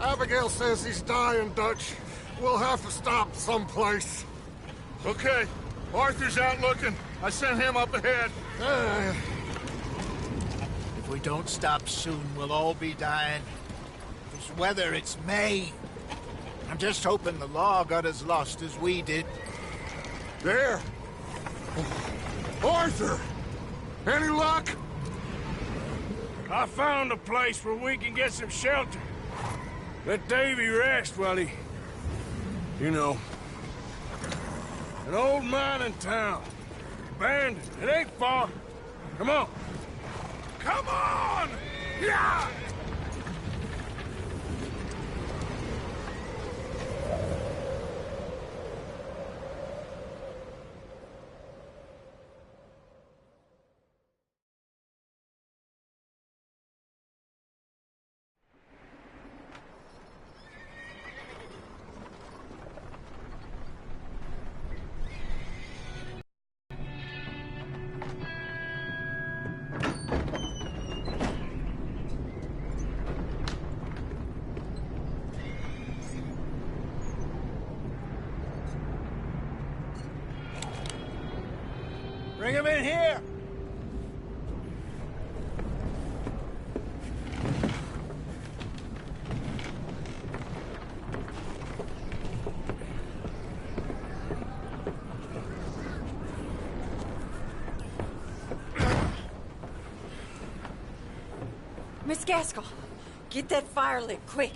Abigail says he's dying, Dutch. We'll have to stop someplace. Okay. Arthur's out looking. I sent him up ahead. If we don't stop soon, we'll all be dying. This weather, it's May. I'm just hoping the law got as lost as we did. There! Arthur! Any luck? I found a place where we can get some shelter. Let Davy rest while he... You know. An old mining town. Abandoned. It ain't far. Come on. Come on! Yeah! Bring him in here! Miss Gaskell, get that fire lit, quick.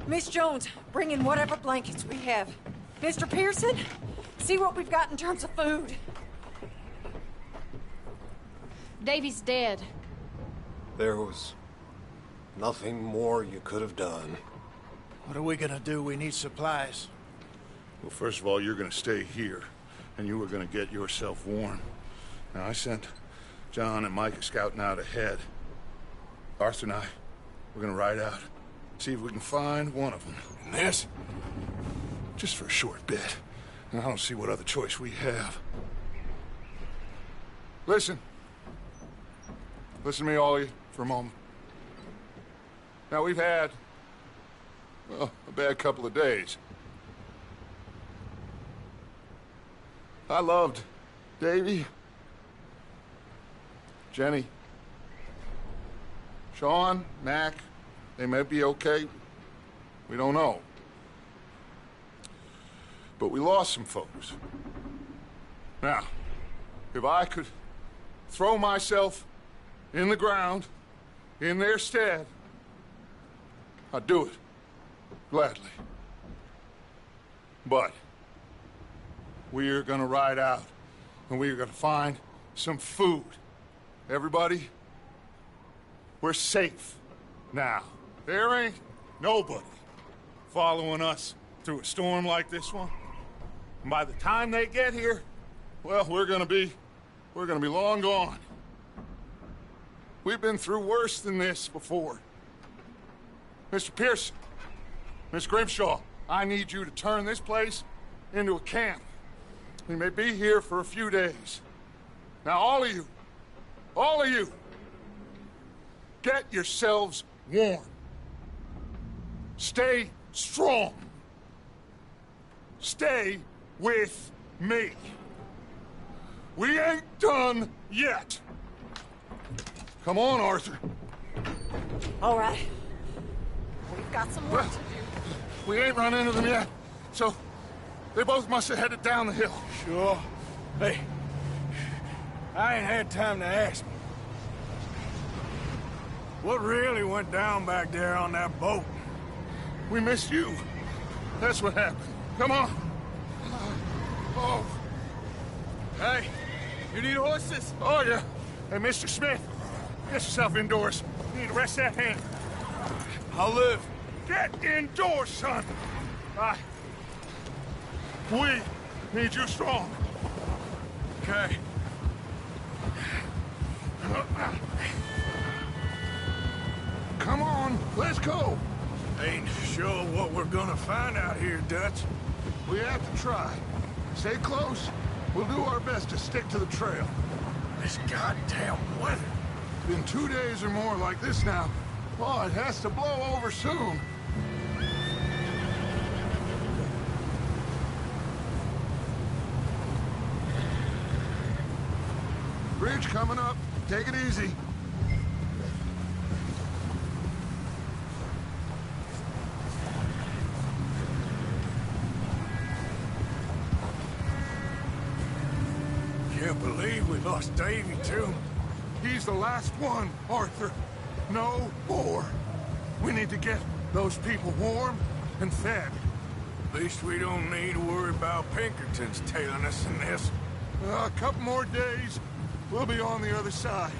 Miss Jones, bring in whatever blankets we have. Mr. Pearson, see what we've got in terms of food. Davy's dead. There was nothing more you could have done. What are we gonna do? We need supplies. Well, first of all, you're gonna stay here, and you were gonna get yourself warm. Now, I sent John and Micah scouting out ahead. Arthur and I, we're gonna ride out, see if we can find one of them. And this? Just for a short bit. And I don't see what other choice we have. Listen. Listen to me, all of you, for a moment. Now, we've had, well, a bad couple of days. I loved Davy, Jenny, Sean, Mac. They may be okay. We don't know. But we lost some folks. Now, if I could throw myself in the ground, in their stead, I'd do it, gladly. But we're gonna ride out, and we're gonna find some food. Everybody, we're safe now. There ain't nobody following us through a storm like this one. And by the time they get here, well, we're gonna be long gone. We've been through worse than this before. Mr. Pearson, Miss Grimshaw, I need you to turn this place into a camp. We may be here for a few days. Now, all of you, get yourselves warm. Stay strong. Stay with me. We ain't done yet. Come on, Arthur. All right. We've got some work to do. We ain't run into them yet, so they both must have headed down the hill. Sure. Hey, I ain't had time to ask. What really went down back there on that boat? We missed you. That's what happened. Come on. Oh. Hey, you need horses? Oh, yeah. Hey, Mr. Smith, get yourself indoors. You need to rest that hand. I'll live. Get indoors, son. We need you strong. Okay. Come on, let's go. Ain't sure what we're gonna find out here, Dutch. We have to try. Stay close. We'll do our best to stick to the trail. This goddamn weather. It's been 2 days or more like this now. Oh, it has to blow over soon. Bridge coming up. Take it easy. Can't believe we lost Davy, too. He's the last one, Arthur. No more. We need to get those people warm and fed. At least we don't need to worry about Pinkertons tailing us in this. A couple more days, we'll be on the other side.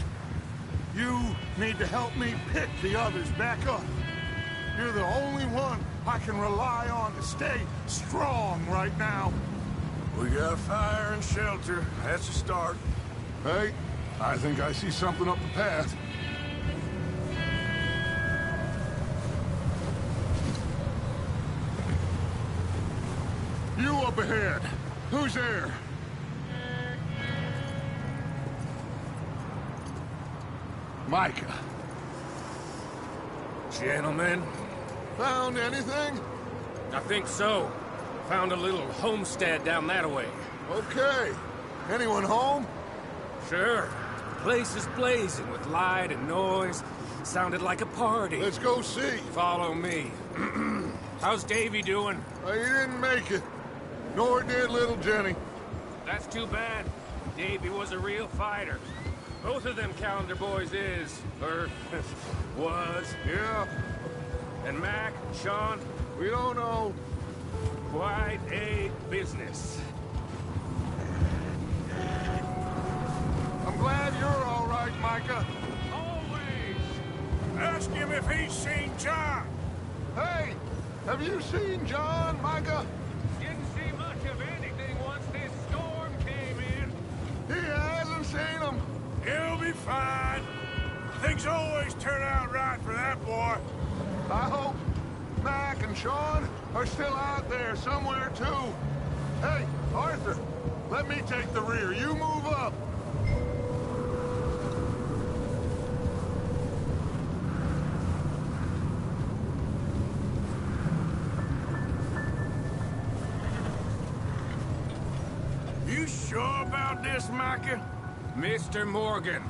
You need to help me pick the others back up. You're the only one I can rely on to stay strong right now. We got fire and shelter. That's a start. Hey, I think I see something up the path. You up ahead. Who's there? Micah. Gentlemen, Found anything? I think so. Found a little homestead down that way. Okay. Anyone home? Sure. Place is blazing with light and noise. Sounded like a party. Let's go see. Follow me. How's Davy doing? He didn't make it. Nor did little Jenny. That's too bad. Davy was a real fighter. Both of them Calendar boys is, or was. Yeah, And Mac, Sean, we don't know. quite a business. I'm glad you're all right, Micah. Always! Ask him if he's seen John. Hey, have you seen John, Micah? Didn't see much of anything once this storm came in. He hasn't seen him. He'll be fine. Things always turn out right for that boy. I hope Mac and Sean are still out there somewhere, too. Hey, Arthur, let me take the rear. You move up. You sure about this, Micah? Mr. Morgan,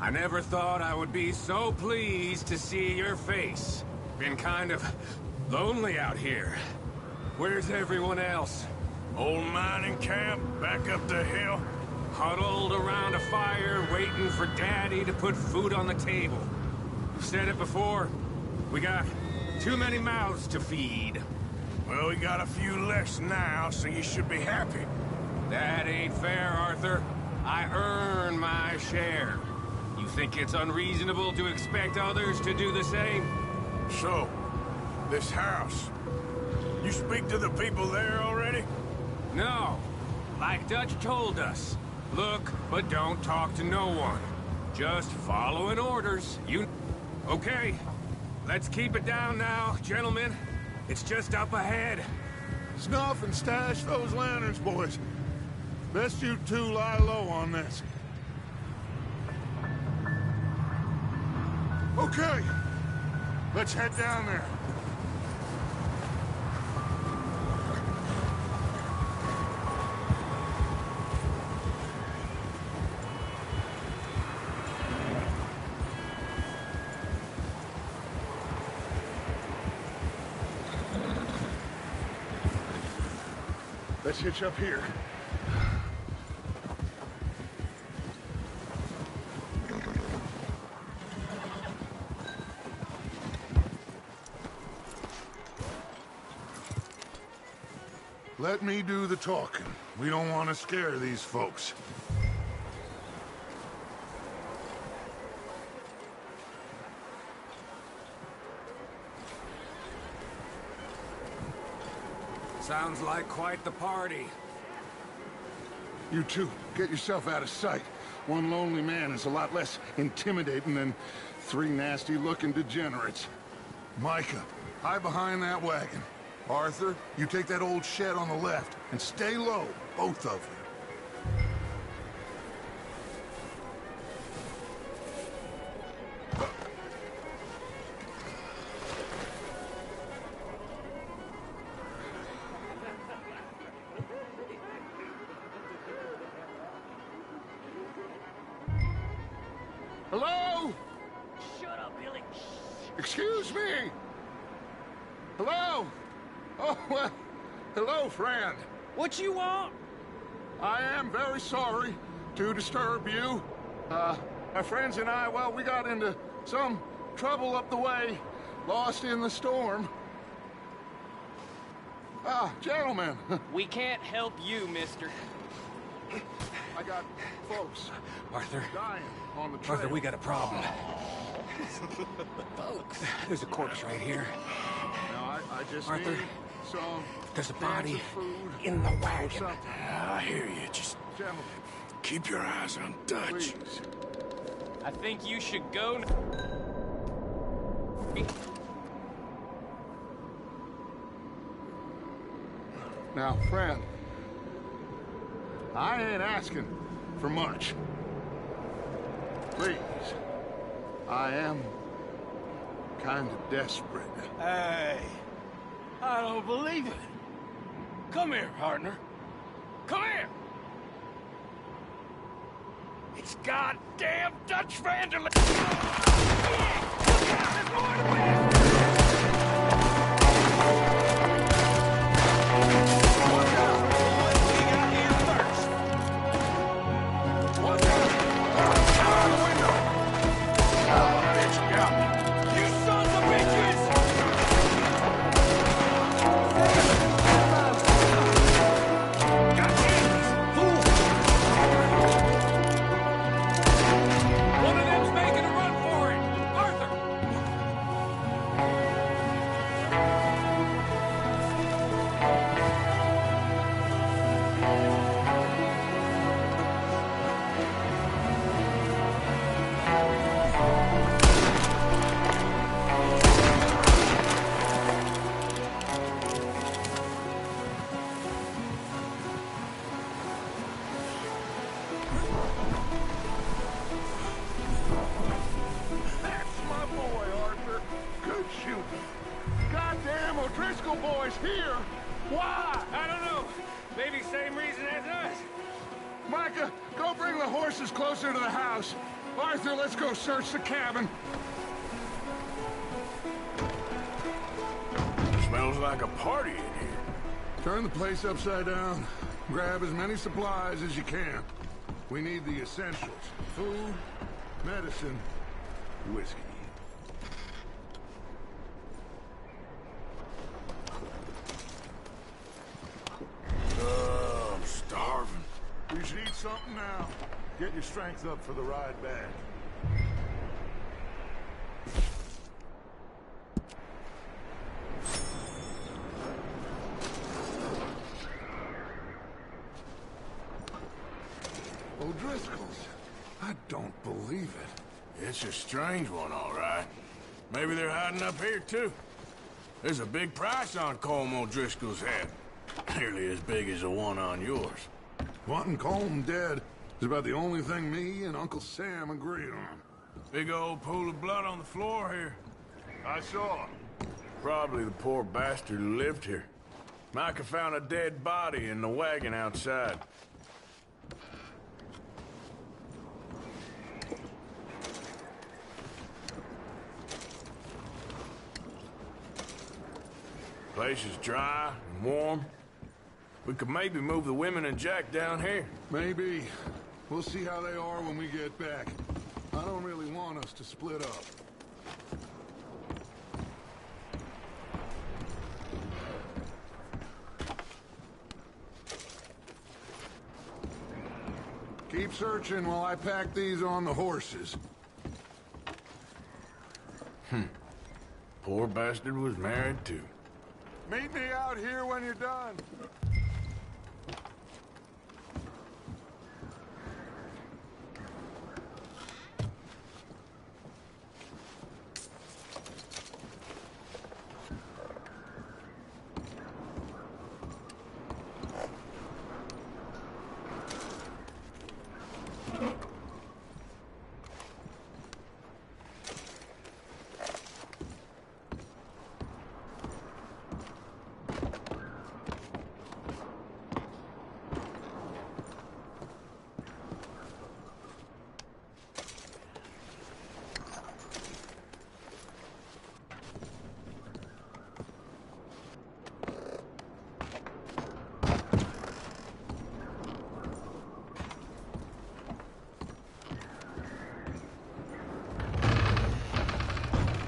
I never thought I would be so pleased to see your face. Been kind of lonely out here. Where's everyone else? Old mining camp, back up the hill. Huddled around a fire, waiting for Daddy to put food on the table. I've said it before, we got too many mouths to feed. Well, we got a few less now, so you should be happy. That ain't fair, Arthur. I earn my share. You think it's unreasonable to expect others to do the same? So, this house. You speak to the people there already? No. Like Dutch told us. Look, but don't talk to no one. Just following orders. You... Okay. Let's keep it down now, gentlemen. It's just up ahead. Snuff and stash those lanterns, boys. Best you two lie low on this. Okay. Let's head down there. Let's hitch up here. Let me do the talking. We don't want to scare these folks. Sounds like quite the party. You two, get yourself out of sight. One lonely man is a lot less intimidating than three nasty-looking degenerates. Micah, hide behind that wagon. Arthur, you take that old shed on the left, and stay low, both of you. Hello? Shut up, Billy. Excuse me? Hello? Oh, well, hello, friend. What you want? I am very sorry to disturb you. My friends and I, well, we got into some trouble up the way, lost in the storm. Gentlemen. We can't help you, mister. I got folks Arthur. dying on the trail. Arthur, we got a problem. Folks. There's a corpse right here. Now, I just Arthur, need some there's a cans body of food in the or wagon. something. I hear you. Just Gentlemen, keep your eyes on Dutch. please. I think you should go. Now, friend, I ain't asking for much. Please, I am kind of desperate. Hey, I don't believe it. Come here, partner. Come here. It's goddamn Dutch Vanderlyn. There's more to this. Watch out. We got here first. Watch out. Out the window. Oh, bitch, got me. You sons of bitches! Got you, fool! One of them's making a run for it! Arthur! That's my boy, Arthur. Good shooting. Goddamn O'Driscoll boy's here. Why? I don't know. Maybe same reason as us. Micah, go bring the horses closer to the house. Arthur, let's go search the cabin. Smells like a party in here. Turn the place upside down. Grab as many supplies as you can. We need the essentials. Food, medicine, whiskey. I'm starving. You should eat something now. Get your strength up for the ride back. O'Driscoll's. I don't believe it. It's a strange one, all right. Maybe they're hiding up here, too. There's a big price on Colm O'Driscoll's head. Nearly as big as the one on yours. Wanting Colm dead is about the only thing me and Uncle Sam agree on. Big old pool of blood on the floor here. I saw. Probably the poor bastard who lived here. Micah found a dead body in the wagon outside. Place is dry and warm. We could maybe move the women and Jack down here. Maybe. We'll see how they are when we get back. I don't really want us to split up. Keep searching while I pack these on the horses. Poor bastard was married too. Meet me out here when you're done.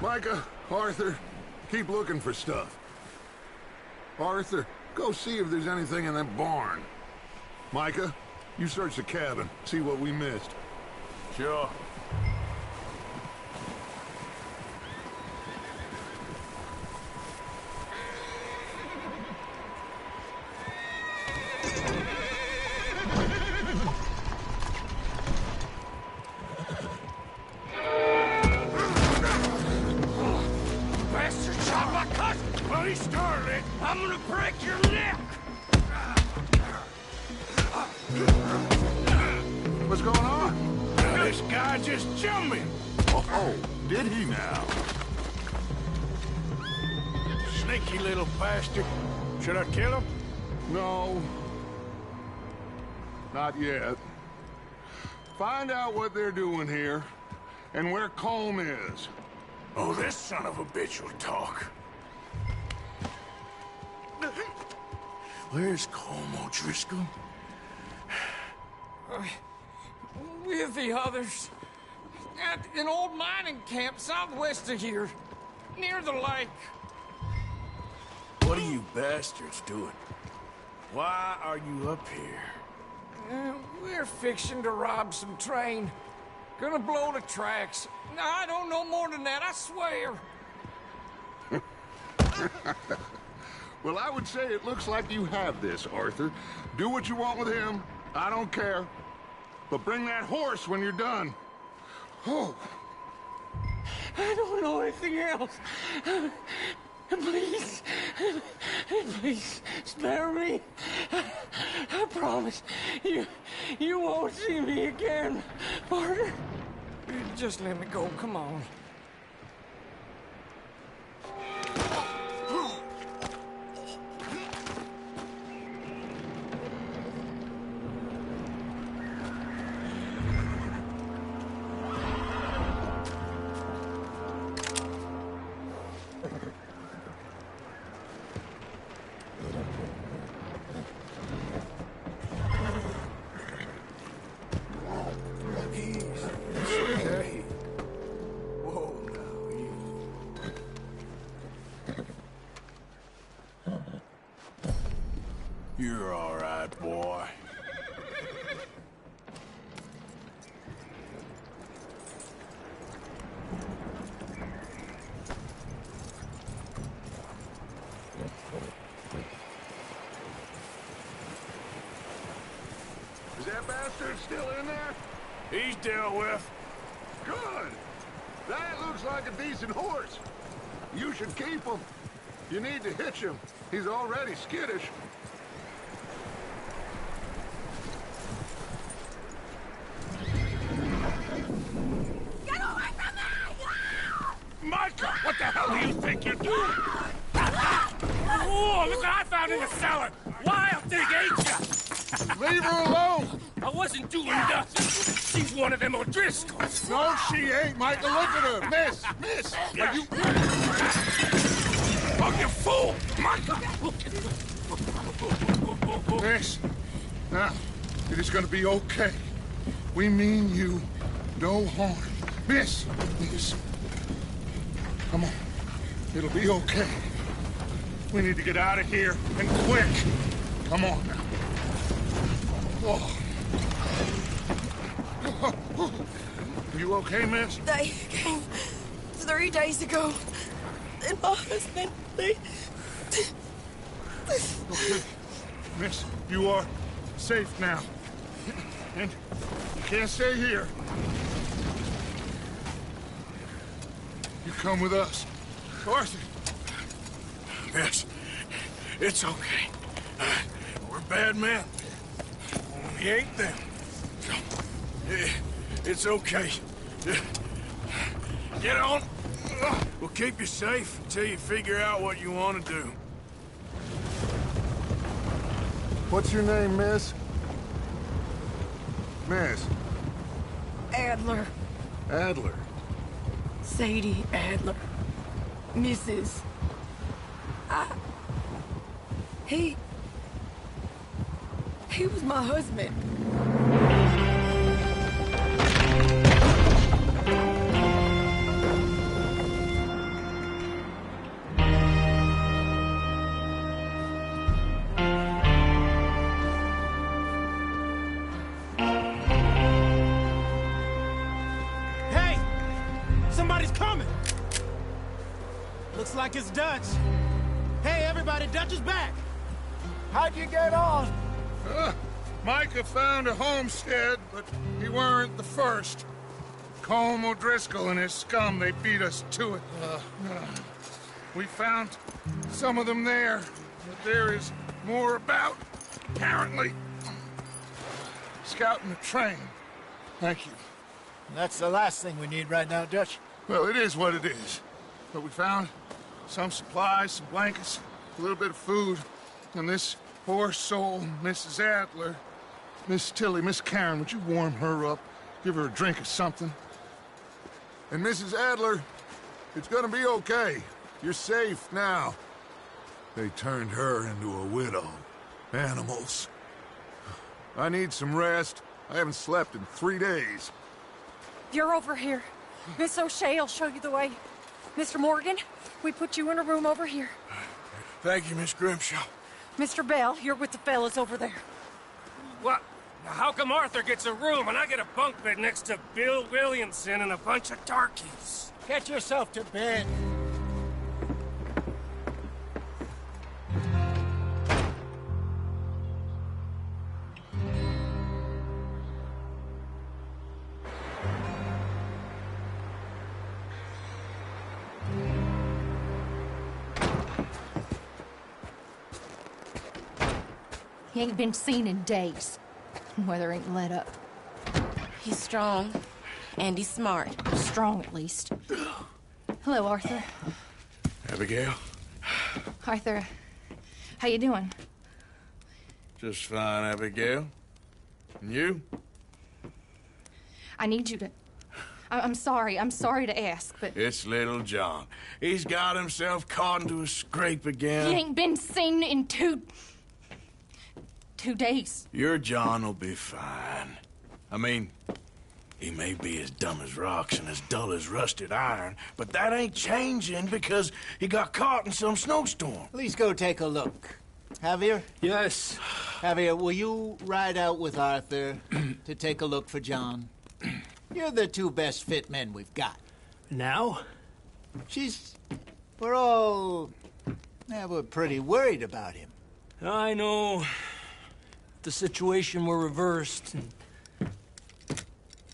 Micah, Arthur, keep looking for stuff. Arthur, go see if there's anything in that barn. Micah, you search the cabin, see what we missed. Sure. Bastard shot my cousin! Well, he started it. I'm gonna break your neck! What's going on? This guy just jumped me. Oh, did he now? Sneaky little bastard. Should I kill him? No. Not yet. Find out what they're doing here, and where Colm is. Oh, this son of a bitch will talk. Where's Colm O'Driscoll? With the others. At an old mining camp southwest of here. Near the lake. What are you bastards doing? Why are you up here? We're fixing to rob some train. Gonna blow the tracks. I don't know more than that, I swear. Well, I would say it looks like you have this, Arthur. Do what you want with him. I don't care. But bring that horse when you're done. Oh. I don't know anything else. Please. Please, spare me. I promise. You won't see me again, Arthur. Just let me go, come on. You're all right, boy. Is that bastard still in there? He's dealt with. Good. That looks like a decent horse. You should keep him. You need to hitch him. He's already skittish. Get away from me! Micah, what the hell do you think you're doing? Oh, look what I found in the cellar! Wild thing, ain't ya? Leave her alone! I wasn't doing nothing. She's one of them O'Driscolls. No, she ain't, Micah. Look at her. Miss! Are you... Oh, you fool! Micah! Miss, now, it is gonna be okay. We mean you no harm. Miss! Come on. It'll be okay. We need to get out of here, and quick. Come on now. Oh. You okay, miss? They came 3 days ago. And my husband, they... Okay. Miss, you are safe now. And you can't stay here. You come with us. Arthur. Miss, it's okay. We're bad men. We ain't them. So, it's okay. Get on. We'll keep you safe until you figure out what you want to do. What's your name, miss? Miss. Adler. Adler. Sadie Adler. Mrs. He was my husband. Somebody's coming! Looks like it's Dutch. Hey, everybody, Dutch is back! How'd you get on? Micah found a homestead, but he weren't the first. Colm O'Driscoll and his scum, they beat us to it. We found some of them there, but there is more about, apparently. Scouting the train. Thank you. That's the last thing we need right now, Dutch. Well, it is what it is. But we found some supplies, some blankets, a little bit of food, and this poor soul, Mrs. Adler. Miss Tilly, Miss Karen, would you warm her up? Give her a drink or something? And Mrs. Adler, it's gonna be okay. You're safe now. They turned her into a widow. Animals. I need some rest. I haven't slept in 3 days. You're over here. Miss O'Shea will show you the way. Mr. Morgan, we put you in a room over here. Thank you, Miss Grimshaw. Mr. Bell, you're with the fellas over there. What? How come Arthur gets a room and I get a bunk bed next to Bill Williamson and a bunch of darkies? Get yourself to bed. He ain't been seen in days. Weather ain't let up. He's strong, and he's smart. Strong, at least. Hello, Arthur. Abigail? Arthur, how you doing? Just fine, Abigail. And you? I need you to... I'm sorry to ask, but... It's little John. He's got himself caught into a scrape again. He ain't been seen in 2 days. Your John will be fine. I mean, he may be as dumb as rocks and as dull as rusted iron, but that ain't changing because he got caught in some snowstorm. Please go take a look. Javier? Yes. Javier, will you ride out with Arthur to take a look for John? You're the 2 best fit men we've got. Now? We're all... we're pretty worried about him. I know. The situation were reversed, and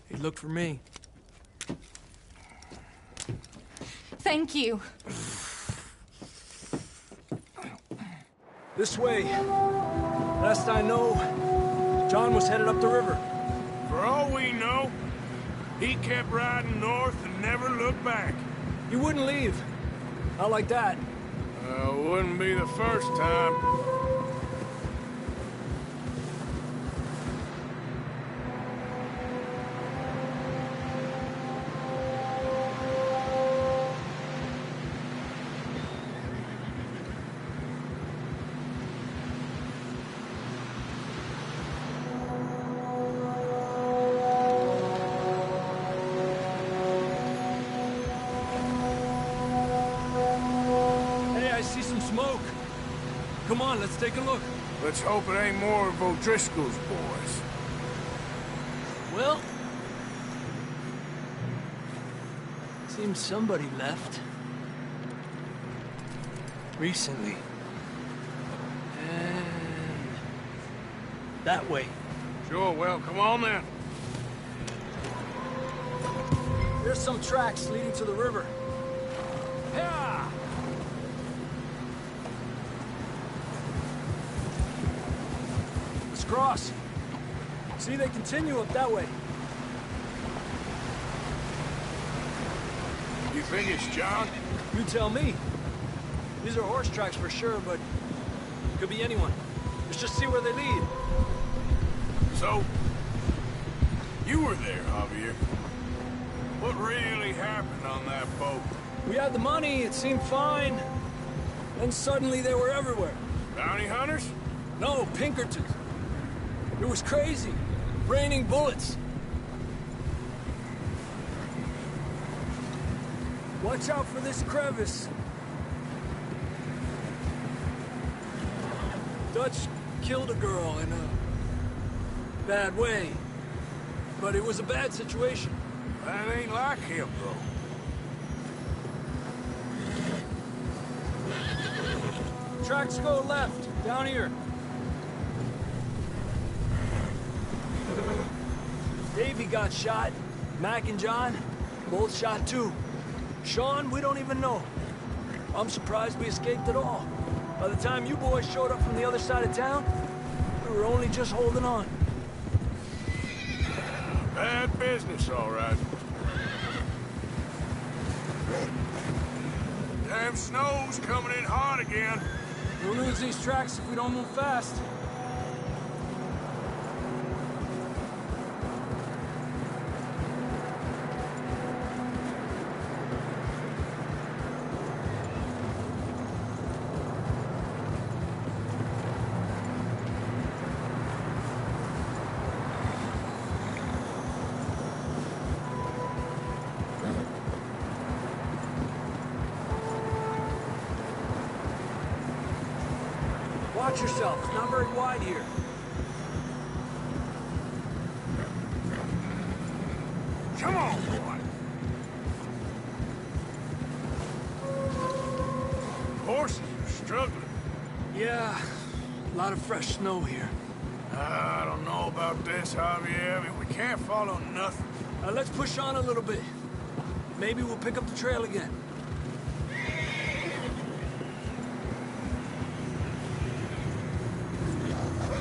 he looked for me. Thank you. This way. Last I know, John was headed up the river. For all we know, he kept riding north and never looked back. He wouldn't leave. Not like that. Wouldn't be the first time. Come on, let's take a look. Let's hope it ain't more of O'Driscoll's boys. Well... seems somebody left. Recently. And... that way. Sure, well, come on then. There's some tracks leading to the river. Yeah! Cross. See, they continue up that way. You think it's John? You tell me. These are horse tracks for sure, but could be anyone. Let's just see where they lead. So, you were there, Javier. What really happened on that boat? We had the money, it seemed fine. Then suddenly they were everywhere. Bounty hunters? No, Pinkertons. It was crazy. Raining bullets. Watch out for this crevice. Dutch killed a girl in a bad way. But it was a bad situation. That ain't like him, though. Tracks go left, down here. Davey got shot. Mac and John, both shot too. Sean, we don't even know. I'm surprised we escaped at all. By the time you boys showed up from the other side of town, we were only just holding on. Bad business, all right. Damn snow's coming in hot again. We'll lose these tracks if we don't move fast. Watch yourself. It's not very wide here. Come on, boy. Horses are struggling. Yeah, a lot of fresh snow here. I don't know about this, Javier. I mean, we can't follow nothing. Let's push on a little bit. Maybe we'll pick up the trail again.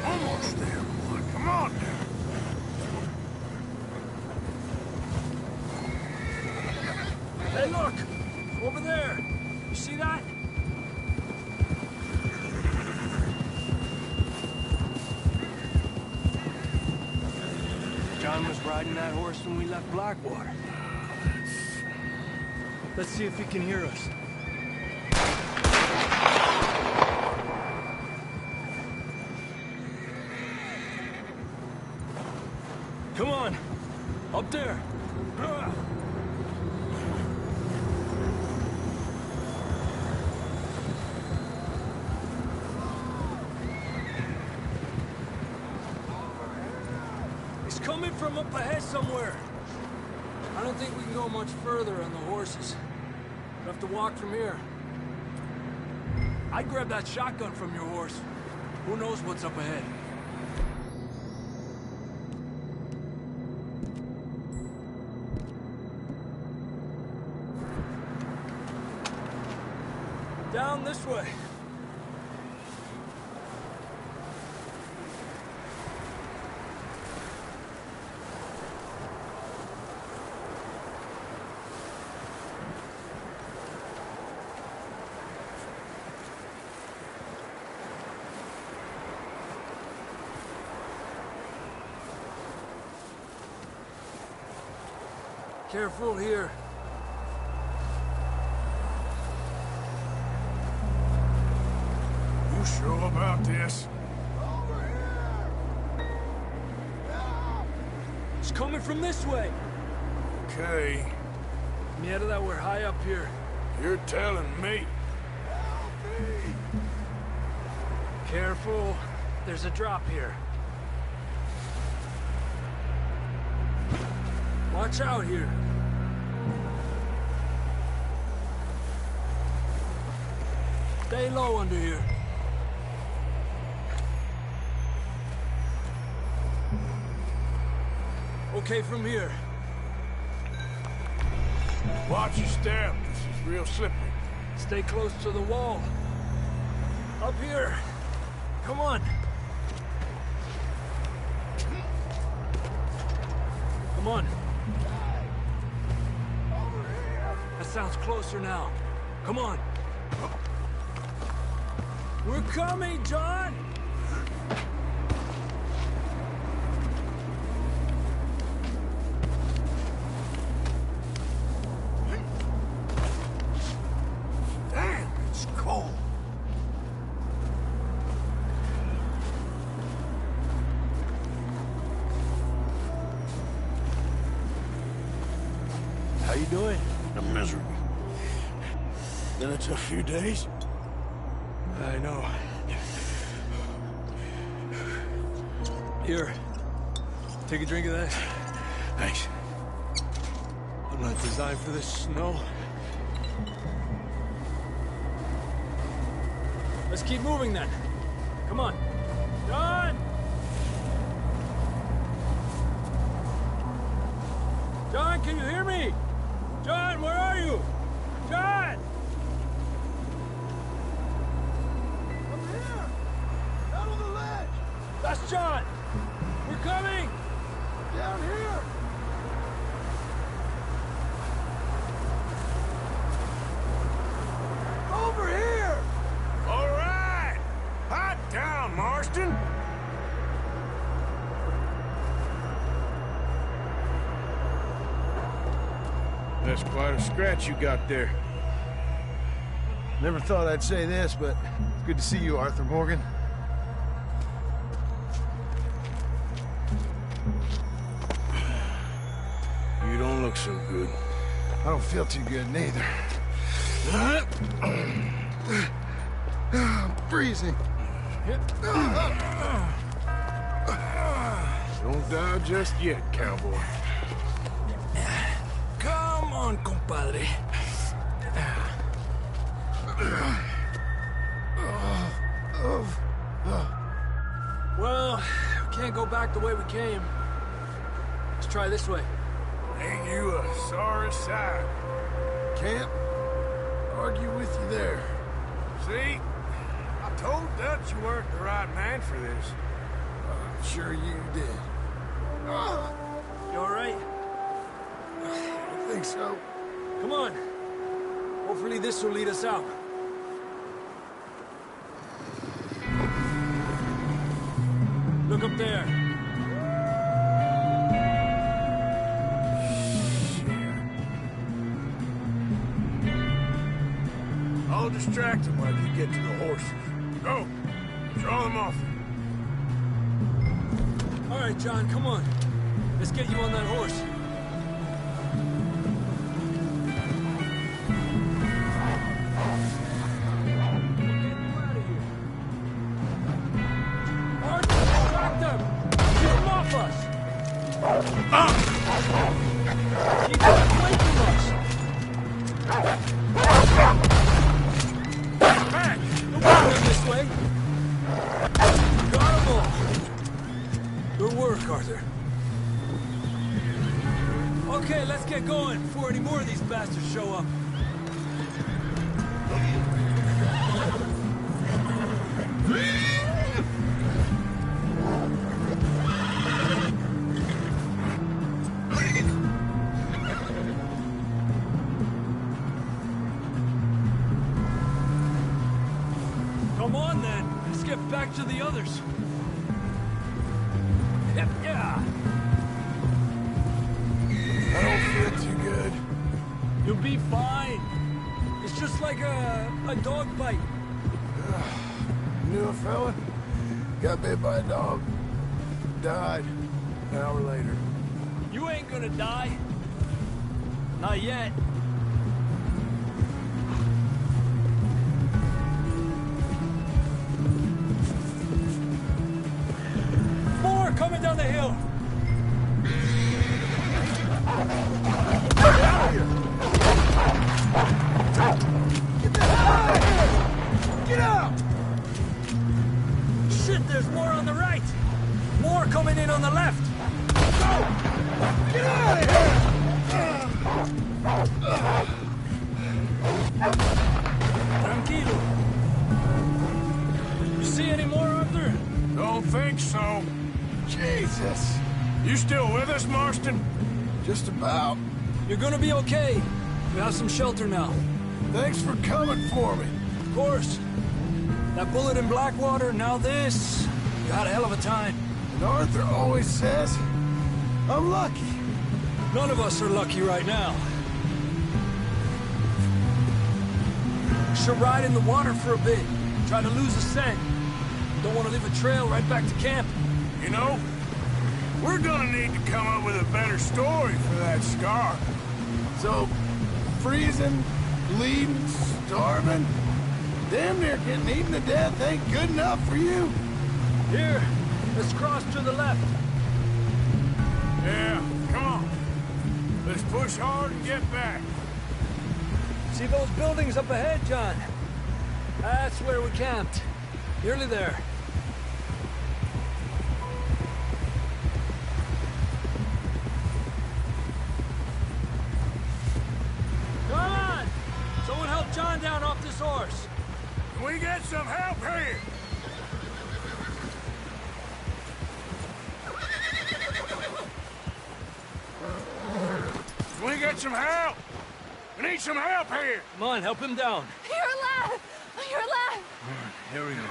Almost there, boy. Come on now. Hey, look! Over there! You see that? John was riding that horse when we left Blackwater. Let's see if he can hear us. Come on! Up there! He's coming from up ahead somewhere. I don't think we can go much further on the horses. We'll have to walk from here. I'd grab that shotgun from your horse. Who knows what's up ahead? Down this way. Careful here. You sure about this? It's coming from this way. Okay. Mierda, that we're high up here. You're telling me. Careful. There's a drop here. Watch out here. Stay low under here. Okay from here. Watch your step. This is real slippery. Stay close to the wall. Up here. Come on. Come on. That sounds closer now. Come on. We're coming, John! Damn, it's cold. How you doing? I'm miserable. Been a tough few days. I know. Here. Take a drink of that. Thanks. I'm not designed for this snow. Let's keep moving then. Come on. John! John, can you hear me? John, where are you? John! Over here! Out on the ledge! That's John! We're coming! Down here! Over here! All right! Hot down, Marston! That's quite a scratch you got there. Never thought I'd say this, but it's good to see you, Arthur Morgan. You don't look so good. I don't feel too good, neither. I'm freezing. Don't die just yet, cowboy. Come on, compadre. Well, we can't go back the way we came. Let's try this way. Ain't you a sorry sight? Can't argue with you there. See? I told Dutch you weren't the right man for this. I'm sure you did. You all right? I think so. Come on. Hopefully this will lead us out. Look up there. I'll distract them while you get to the horses. Go! Draw them off. All right, John, come on. Let's get you on that horse. Okay, let's get going before any more of these bastards show up. Come on then, let's get back to the others. Yeah. I don't feel too good. You'll be fine. It's just like a dog bite. Knew a fella? Got bit by a dog. Died an hour later. You ain't gonna die. Not yet. More coming down the hill. Get out of here! Get the hell out of here! Get out! Shit, there's more on the right. More coming in on the left. Go! Get out of here! Tranquilo. You see any more, Arthur? Don't think so. Jesus! You still with us, Marston? Just about. You're gonna be okay. We have some shelter now. Thanks for coming for me. Of course. That bullet in Blackwater, now this. You had a hell of a time. And Arthur always says, I'm lucky. None of us are lucky right now. We should ride in the water for a bit. Try to lose the scent. Don't want to leave a trail right back to camp. You know, we're gonna need to come up with a better story for that scar. So, freezing, bleeding, starving, damn near getting eaten to death ain't good enough for you? Here, let's cross to the left. Yeah, come on. Let's push hard and get back. See those buildings up ahead, John? That's where we camped. Nearly there. Come on! Someone help John down off this horse. Can we get some help here? Can we get some help? We need some help here. Come on, help him down. You're alive! You're alive! Here we go.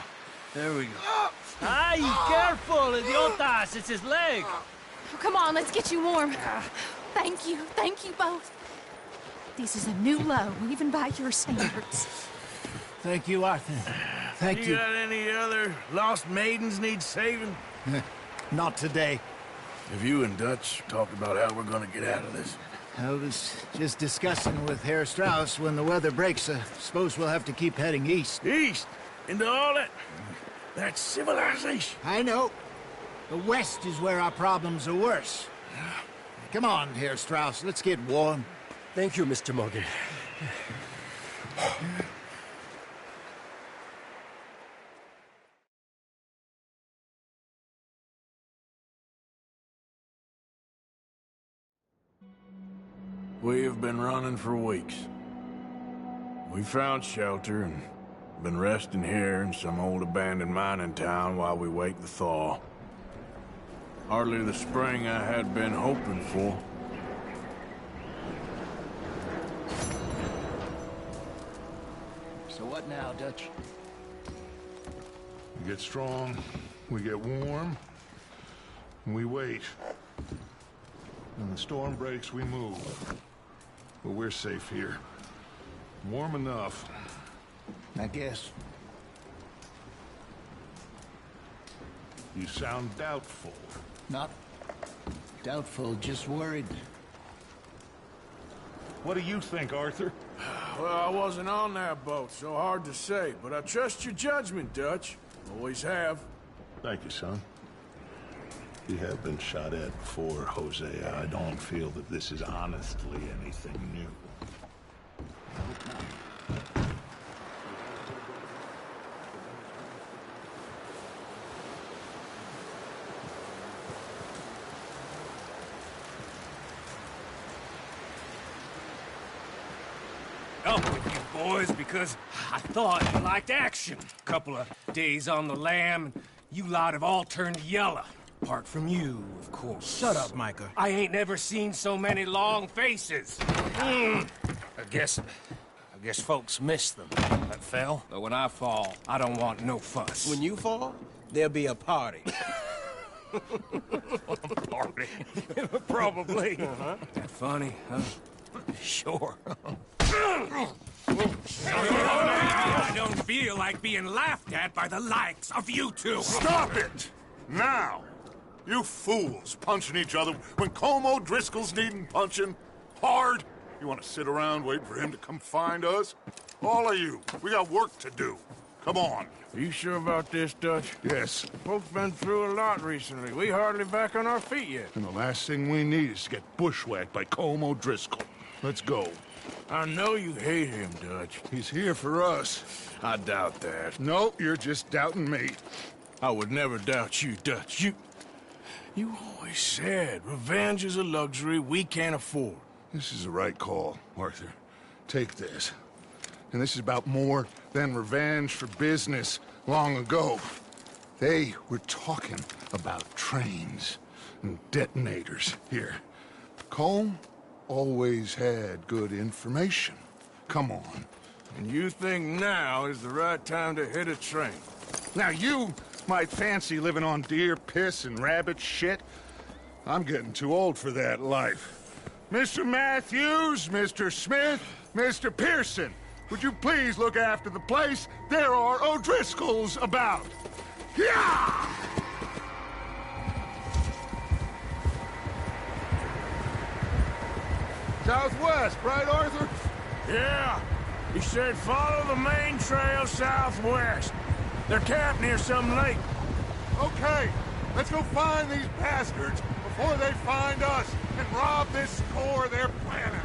There we go. Ay, careful, idiotas! It's his leg. Oh, come on, let's get you warm. Thank you both. This is a new low, even by your standards. Thank you, Arthur. Thank you. You got any other lost maidens need saving? Not today. Have you and Dutch talked about how we're gonna get out of this? I was just discussing with Herr Strauss when the weather breaks. I suppose we'll have to keep heading east. East? Into all that... That's civilization. I know. The west is where our problems are worse. Come on, Herr Strauss, let's get warm. Thank you, Mr. Morgan. We have been running for weeks. We found shelter and been resting here in some old abandoned mining town while we wait the thaw. Hardly the spring I had been hoping for. So what now, Dutch? We get strong, we get warm, and we wait. When the storm breaks, we move. But we're safe here. Warm enough. I guess. You sound doubtful. Not doubtful, just worried. What do you think, Arthur? Well, I wasn't on that boat, so hard to say, but I trust your judgment, Dutch. Always have. Thank you, son. We have been shot at before, Hosea. I don't feel that this is honestly anything new. Up with you boys because I thought you liked action. Couple of days on the lam, and you lot have all turned yellow. Apart from you, of course. Shut up, Micah. I ain't never seen so many long faces. I guess folks miss them. That fell. But when I fall, I don't want no fuss. When you fall, there'll be a party. Party? Probably. That funny, huh? Sure. I don't feel like being laughed at by the likes of you two. Stop it! Now! You fools punching each other when Colm O'Driscoll's needing punching. Hard! You want to sit around waiting for him to come find us? All of you, we got work to do. Come on. Are you sure about this, Dutch? Yes. Folks been through a lot recently. We hardly back on our feet yet. And the last thing we need is to get bushwhacked by Colm O'Driscoll. Let's go. I know you hate him, Dutch. He's here for us. I doubt that. No, you're just doubting me. I would never doubt you, Dutch. You always said revenge is a luxury we can't afford. This is the right call, Arthur. Take this. And this is about more than revenge for business long ago. They were talking about trains and detonators here. Colm always had good information. Come on. And you think now is the right time to hit a train? Now you might fancy living on deer piss and rabbit shit. I'm getting too old for that life. Mr. Matthews, Mr. Smith, Mr. Pearson, would you please look after the place? There are O'Driscolls about. Yeah! Southwest, right, Arthur? Yeah. He said follow the main trail southwest. They're camped near some lake. Okay, let's go find these bastards before they find us and rob this core of their planet.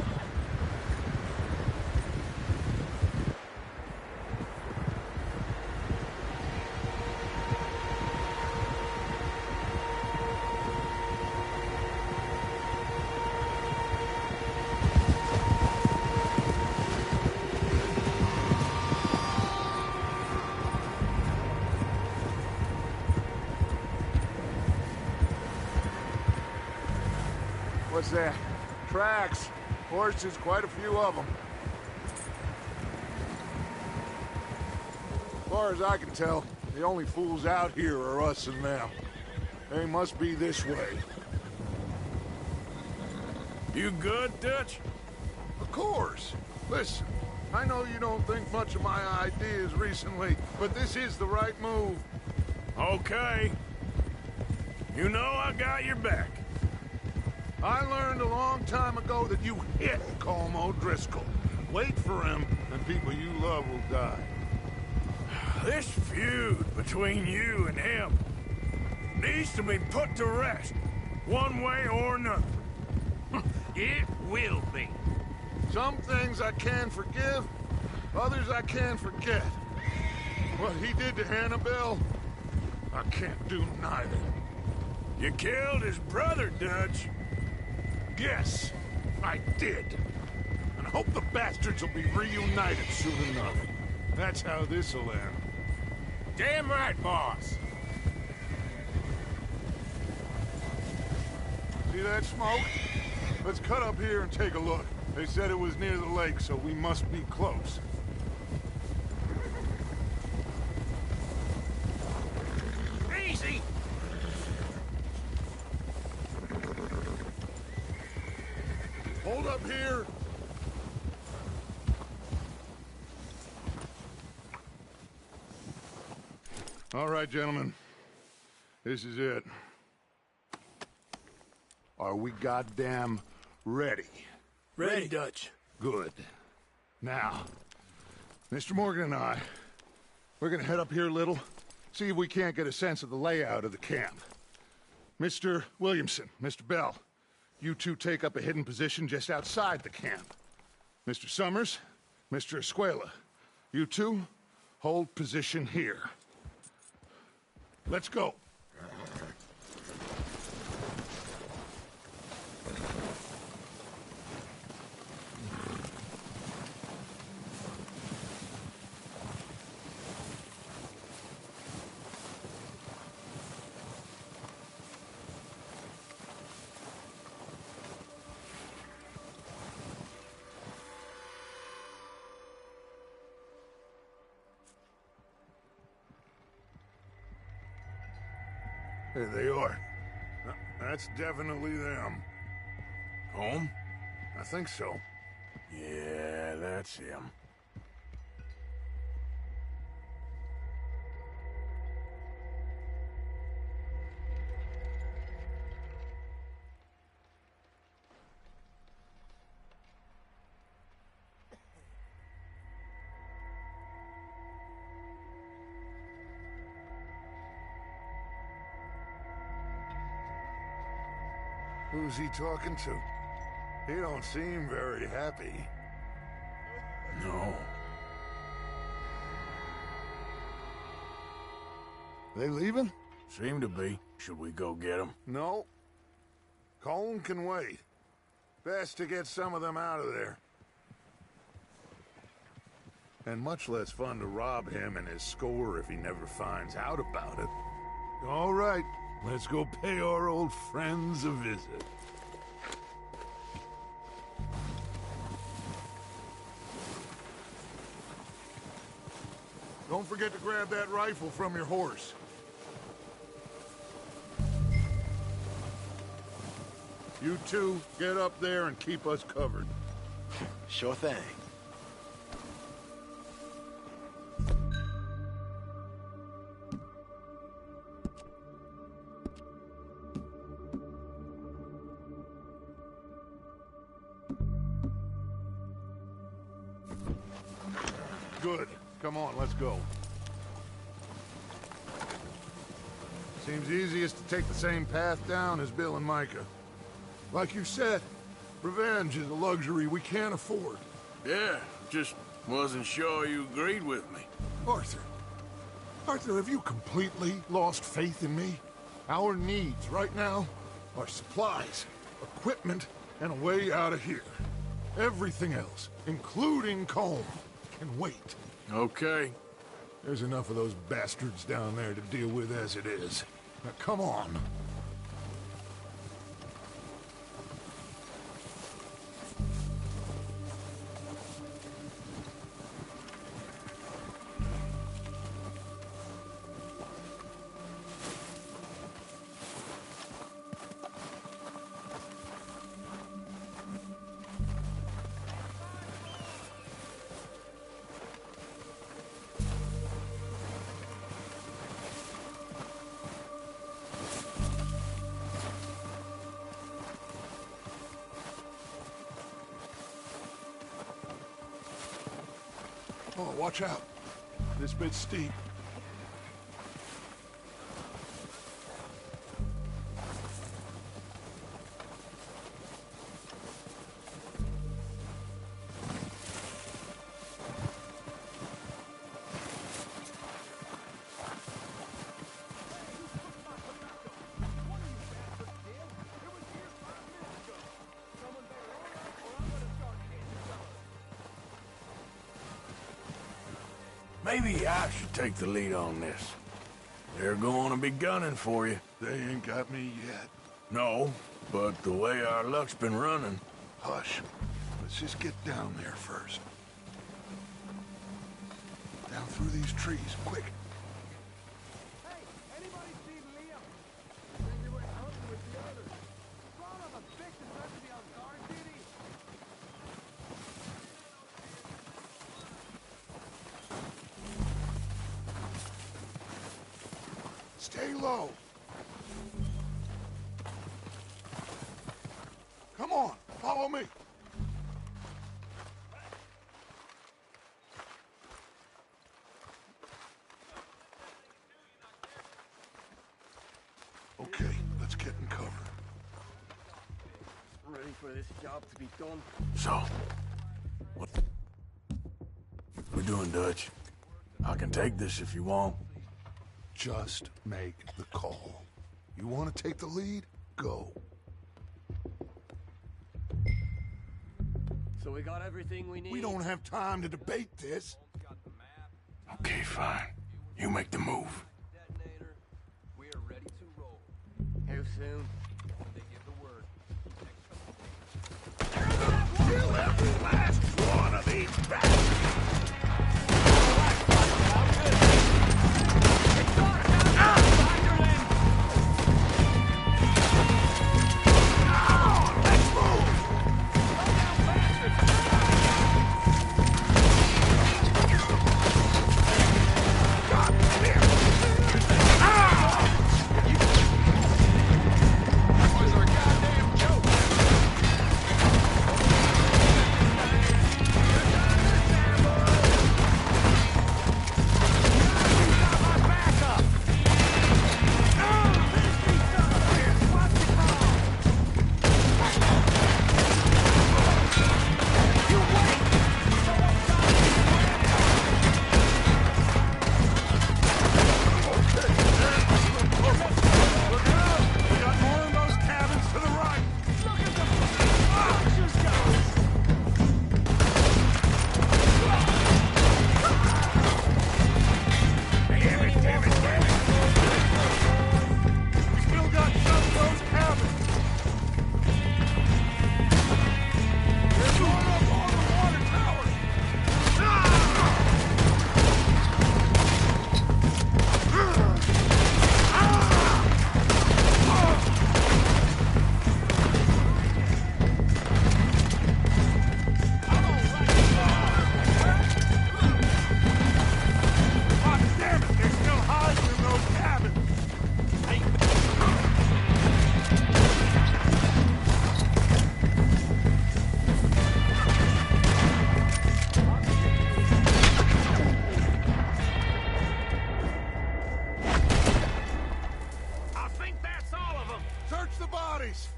What's that? Tracks. Horses, quite a few of them. As far as I can tell, the only fools out here are us and them. They must be this way. You good, Dutch? Of course. Listen, I know you don't think much of my ideas recently, but this is the right move. Okay. You know I got your back. I learned a long time ago that you hit Colm O'Driscoll. Wait for him, and people you love will die. This feud between you and him needs to be put to rest, one way or another. It will be. Some things I can forgive, others I can forget. What he did to Annabelle, I can't do neither. You killed his brother, Dutch. Yes, I did. And I hope the bastards will be reunited soon enough. That's how this'll end. Damn right, boss. See that smoke? Let's cut up here and take a look. They said it was near the lake, so we must be close. Easy! Hold up here. All right, gentlemen. This is it. Are we goddamn ready? Ready, Dutch. Good. Now, Mr. Morgan and I, we're gonna head up here a little, see if we can't get a sense of the layout of the camp. Mr. Williamson, Mr. Bell, you two take up a hidden position just outside the camp. Mr. Summers, Mr. Escuela, you two hold position here. Let's go. There they are. That's definitely them. Home? I think so. Yeah, that's him. Who's he talking to? He don't seem very happy. No. They leaving? Seem to be. Should we go get them? No. Colm can wait. Best to get some of them out of there. And much less fun to rob him and his score if he never finds out about it. All right, let's go pay our old friends a visit. Don't forget to grab that rifle from your horse. You two, get up there and keep us covered. Sure thing. Good. Come on, let's go. Seems easiest to take the same path down as Bill and Micah. Like you said, revenge is a luxury we can't afford. Yeah, just wasn't sure you agreed with me. Arthur. Arthur, have you completely lost faith in me? Our needs right now are supplies, equipment, and a way out of here. Everything else, including Colm, can wait. Okay. There's enough of those bastards down there to deal with as it is. Now, come on. Oh, watch out. This bit's steep. Maybe I should take the lead on this. They're going to be gunning for you. They ain't got me yet. No, but the way our luck's been running... Hush. Let's just get down there first. Down through these trees, quick. Hey, anybody seen Liam? Said he went hunting with the others. Son of a bitch and left me on guard duty. Stay low. Come on, follow me. Okay, let's get in cover. Ready for this job to be done. So, what we doing, Dutch? I can take this if you want. Just make the call. You want to take the lead? Go. So we got everything we need? We don't have time to debate this. Okay, fine. You make the move. We are ready to roll. How soon? When they give the word. Kill every last one of these bastards!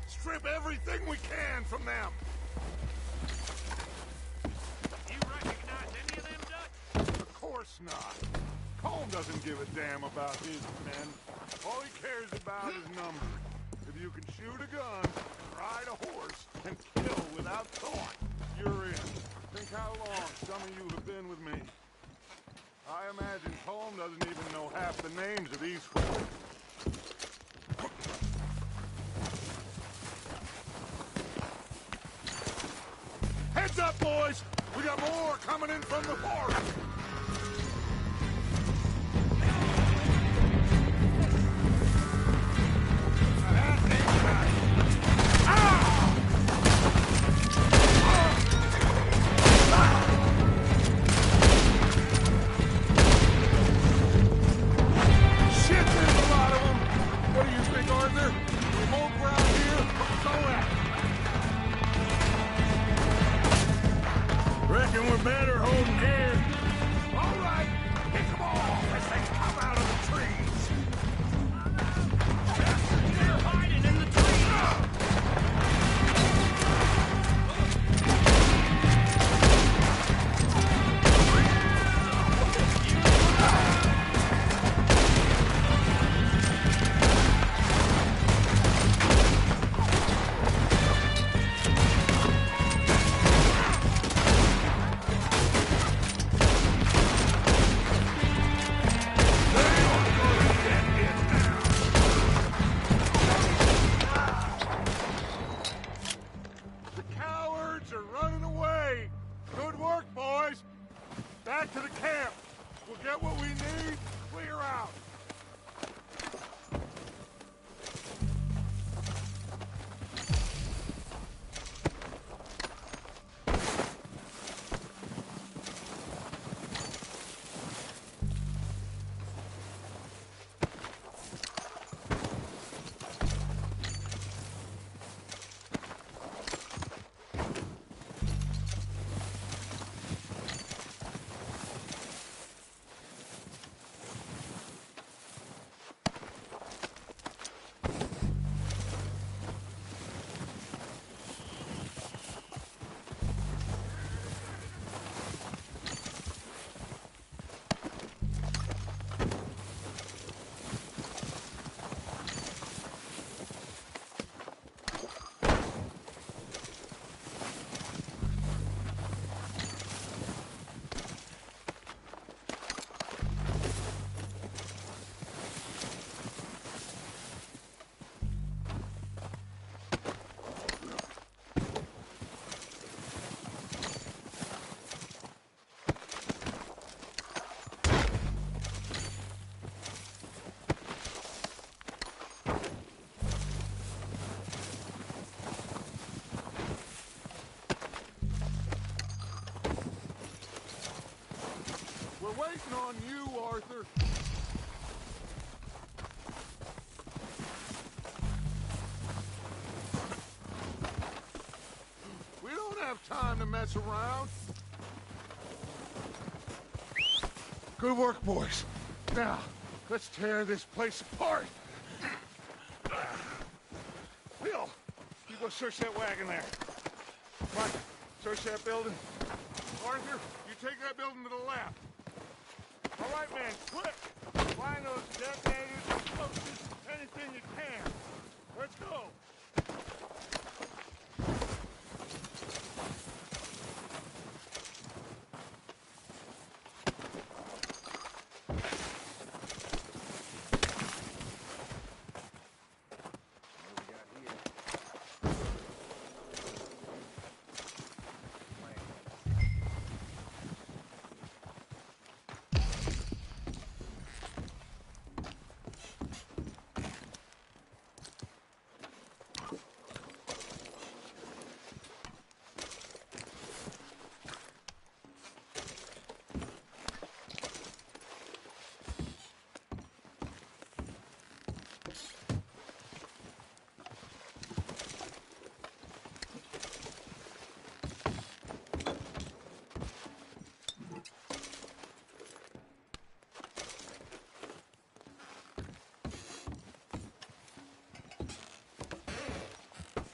Strip everything we can from them. You recognize any of them, Dutch? Of course not. Colm doesn't give a damn about his men. All he cares about is numbers. If you can shoot a gun, ride a horse, and kill without thought, you're in. Think how long some of you have been with me. I imagine Colm doesn't even know half the names of these folks. Heads up, boys! We got more coming in from the forest! Reckon we're better holding here. waiting on you, Arthur. We don't have time to mess around. Good work, boys. Now, let's tear this place apart. Bill, you go search that wagon there. Come on, search that building. Arthur, you take that building to the left. All right, man, quick! Find those detonators, explosives, anything you can. Let's go.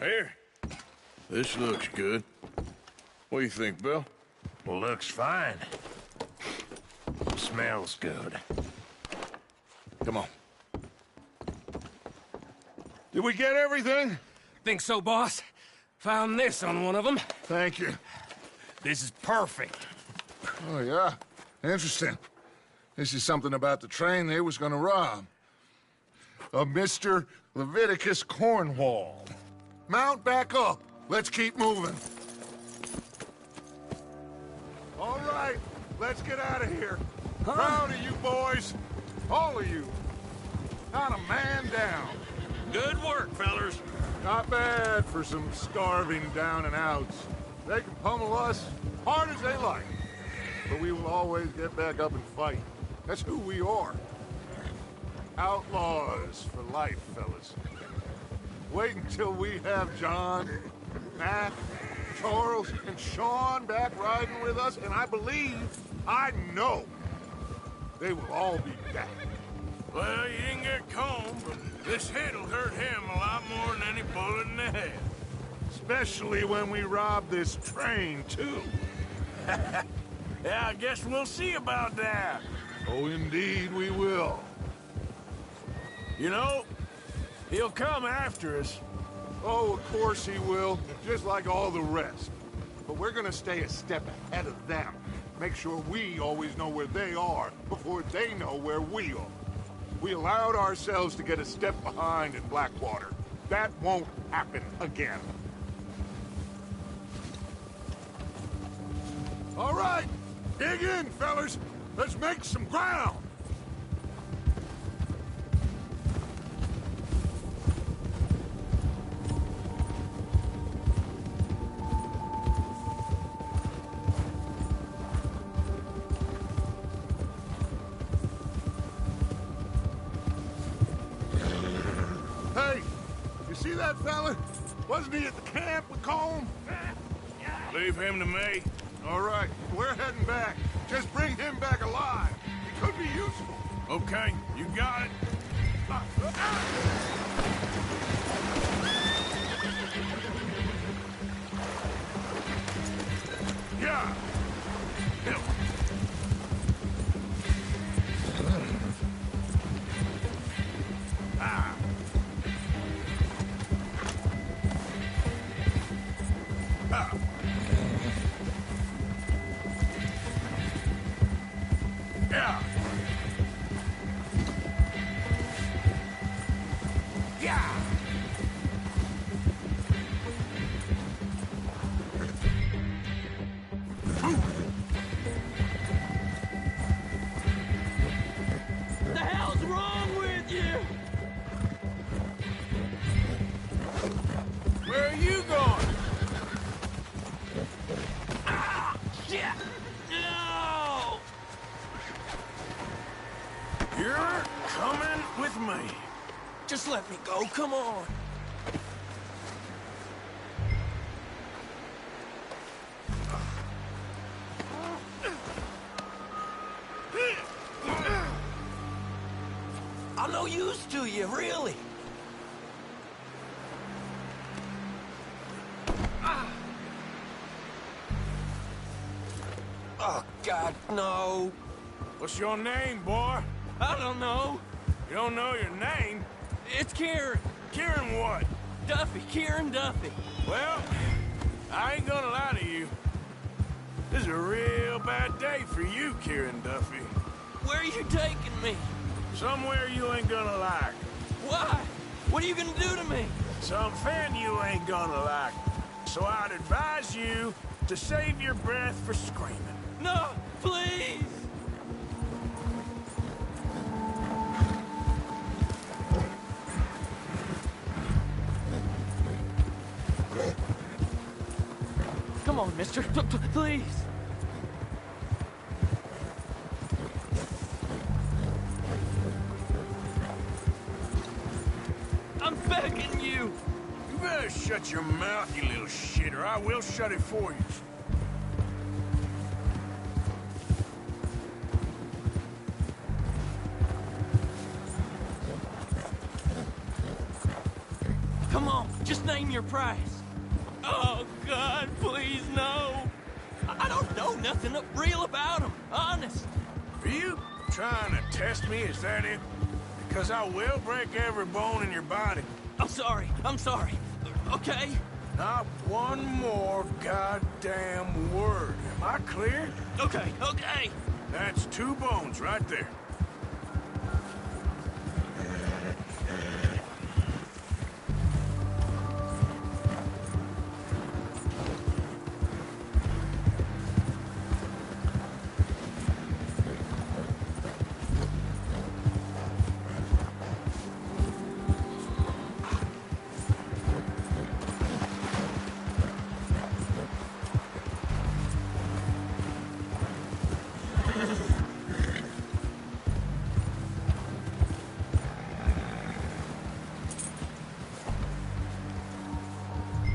Here. This looks good. What do you think, Bill? Looks fine. Smells good. Come on. Did we get everything? Think so, boss. Found this on one of them. Thank you. This is perfect. Oh, yeah? Interesting. This is something about the train they was gonna rob. A Mr. Leviticus Cornwall. Mount back up. Let's keep moving. All right, let's get out of here. Proud of you boys. All of you. Not a man down. Good work, fellers. Not bad for some starving down and outs. They can pummel us hard as they like. But we will always get back up and fight. That's who we are. Outlaws for life, fellas. Wait until we have John, Matt, Charles, and Sean back riding with us, and I believe, I know, they will all be back. Well, you didn't get Colm, but this hit'll hurt him a lot more than any bullet in the head. Especially when we rob this train, too. Yeah, I guess we'll see about that. Oh, indeed we will. You know, he'll come after us. Oh, of course he will, just like all the rest. But we're gonna stay a step ahead of them. Make sure we always know where they are before they know where we are. We allowed ourselves to get a step behind in Blackwater. That won't happen again. All right, dig in, fellas. Let's make some ground. Hey, you see that fella? Wasn't he at the camp with Colm? Leave him to me. All right, we're heading back. Just bring him back alive. He could be useful. Okay, you got it. Yeah. Bill. Ah. Ah. Yeah. Yeah. The hell's wrong with you? Where are you going? Ah! Shit! No! me. Just let me go, come on. I'm no use to you, really. Oh, God, no. What's your name, boy? I don't know. You don't know your name? It's Kieran. Kieran what? Duffy, Kieran Duffy. Well, I ain't gonna lie to you. This is a real bad day for you, Kieran Duffy. Where are you taking me? Somewhere you ain't gonna like. Why? What are you gonna do to me? Something you ain't gonna like. So I'd advise you to save your breath for screaming. No, please! Come on, mister. Please. I'm begging you. You better shut your mouth, you little shit, or I will shut it for you. Come on, just name your price. Oh, God, please, no. I don't know nothing real about him, honest. Are you trying to test me? Is that it? Because I will break every bone in your body. I'm sorry, okay? Not one more goddamn word. Am I clear? Okay. That's 2 bones right there.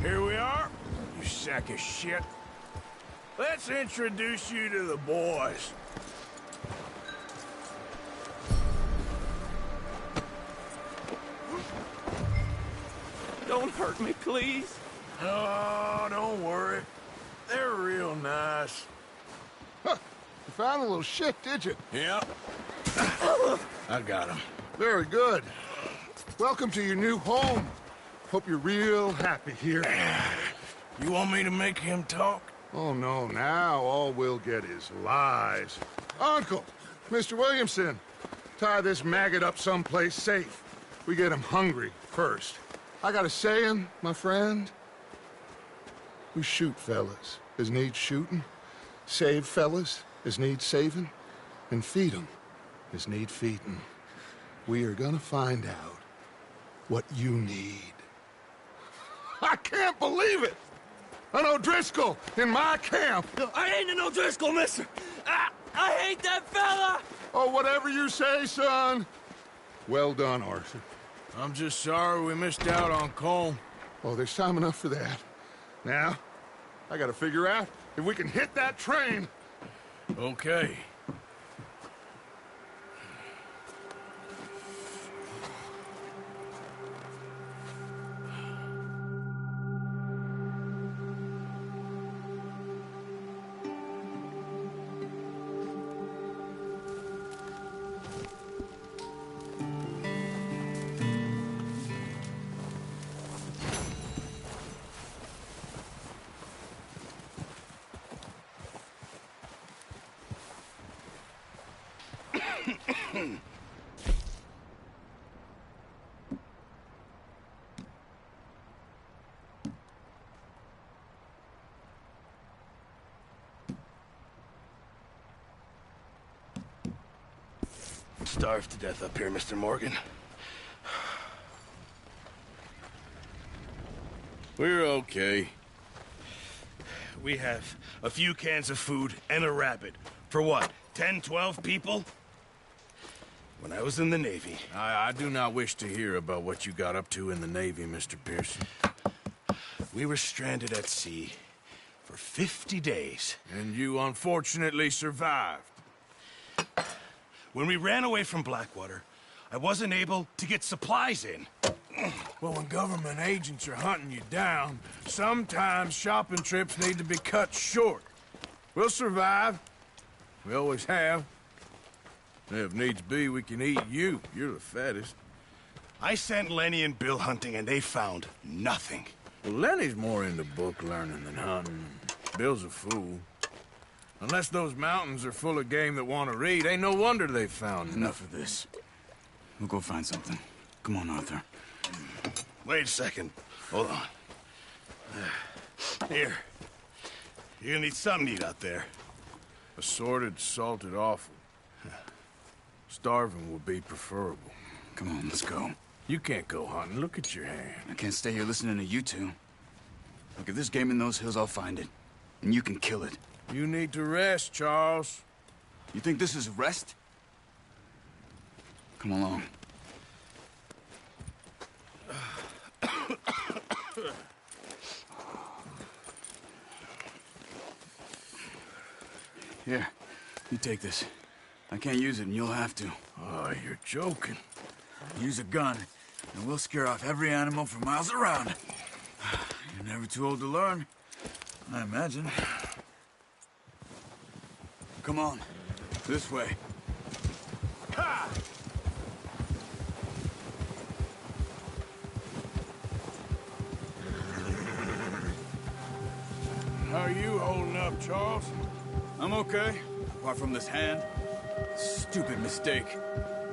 Here we are, you sack of shit. Let's introduce you to the boys. Don't hurt me, please. Oh, don't worry. They're real nice. Huh. You found a little shit, did you? Yep. I got him. Very good. Welcome to your new home. Hope you're real happy here. You want me to make him talk? Oh, no, now all we'll get is lies. Uncle, Mr. Williamson, tie this maggot up someplace safe. We get him hungry first. I got a saying, my friend. We shoot fellas as need shooting, save fellas as need saving, and feed 'em as need feeding. We are gonna find out what you need. I can't believe it! An O'Driscoll in my camp! I ain't an O'Driscoll, mister! I hate that fella! Oh, whatever you say, son. Well done, Arthur. I'm just sorry we missed out on Colm. Oh, there's time enough for that. Now, I gotta figure out if we can hit that train. Okay. Starved to death up here, Mr. Morgan. We're okay. We have a few cans of food and a rabbit. For what, 10, 12 people? when I was in the Navy. I do not wish to hear about what you got up to in the Navy, Mr. Pearson. We were stranded at sea for 50 days. And you unfortunately survived. When we ran away from Blackwater, I wasn't able to get supplies in. Well, when government agents are hunting you down, sometimes shopping trips need to be cut short. We'll survive. We always have. If needs be, we can eat you. You're the fattest. I sent Lenny and Bill hunting, and they found nothing. Well, Lenny's more into book learning than hunting. Bill's a fool. Unless those mountains are full of game that want to read, ain't no wonder they found Enough of this. We'll go find something. Come on, Arthur. Wait a second. Hold on. Here. You're gonna need something to eat out there. Assorted, salted offal. Starving would be preferable. Come on, let's go. You can't go hunting. Look at your hand. I can't stay here listening to you two. Look, if there's game in those hills, I'll find it. And you can kill it. You need to rest, Charles. You think this is rest? Come along. Here, you take this. I can't use it, and you'll have to. Oh, you're joking. Use a gun, and we'll scare off every animal for miles around. You're never too old to learn, I imagine. Come on, this way. Ha! How are you holding up, Charles? I'm okay, apart from this hand. Stupid mistake.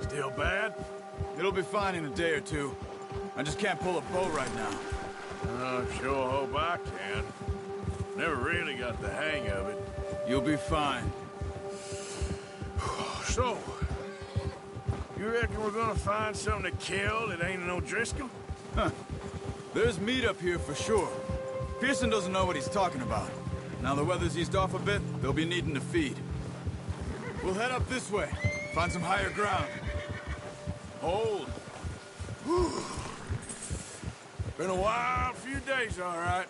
Still bad? It'll be fine in a day or two. I just can't pull a bow right now. I sure hope I can. Never really got the hang of it. You'll be fine. So, you reckon we're gonna find something to kill that ain't no Driscoll? Huh. There's meat up here for sure. Pearson doesn't know what he's talking about. Now the weather's eased off a bit, they'll be needing to feed. We'll head up this way, find some higher ground. Hold. Whew. Been a wild few days, all right.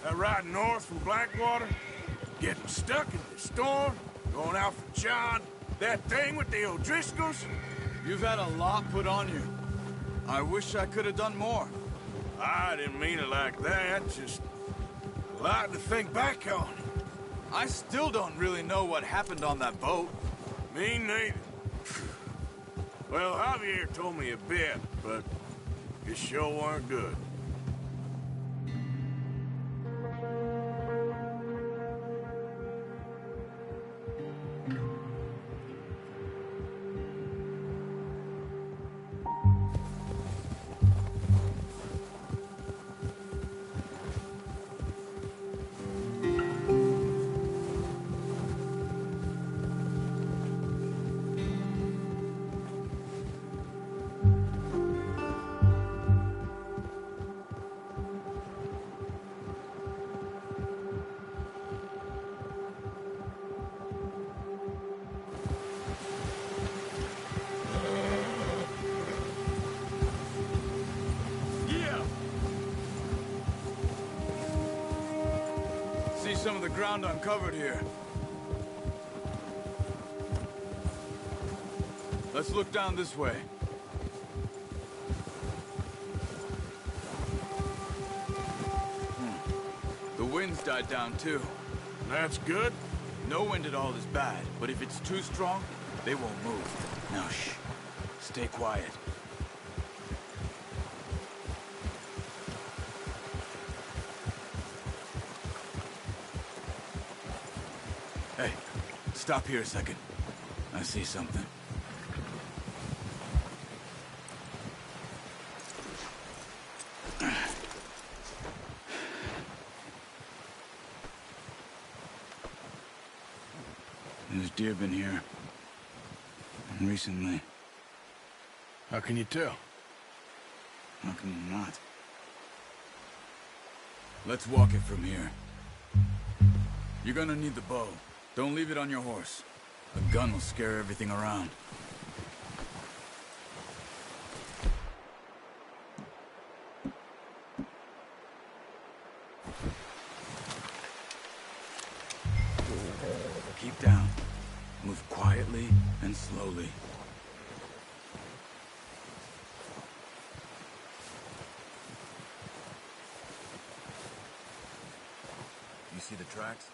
That ride north from Blackwater, getting stuck in the storm, going out for John, that thing with the O'Driscolls. You've had a lot put on you. I wish I could have done more. I didn't mean it like that, just a lot to think back on. I still don't really know what happened on that boat. Me neither. Well, Javier told me a bit, but it sure weren't good. Some of the ground uncovered here. Let's look down this way. The wind's died down too. That's good. No wind at all is bad, but if it's too strong, they won't move. Now shh. Stay quiet. Hey, stop here a second. I see something. There's deer been here. And recently. How can you tell? How can you not? Let's walk it from here. You're gonna need the bow. Don't leave it on your horse. A gun will scare everything around. Keep down. Move quietly and slowly. You see the tracks?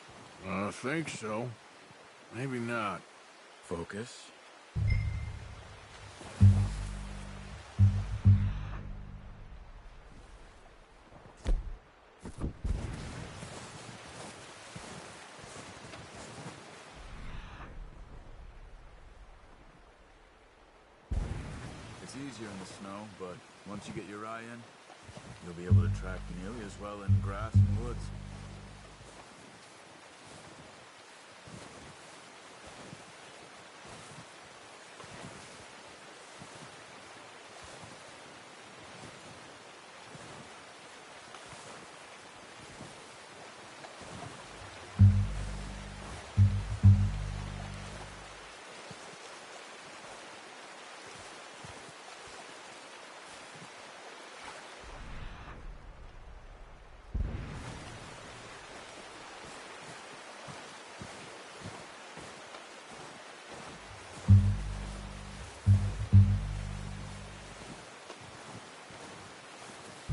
I think so. Maybe not. Focus. It's easier in the snow, but once you get your eye in, you'll be able to track nearly as well in grass and woods.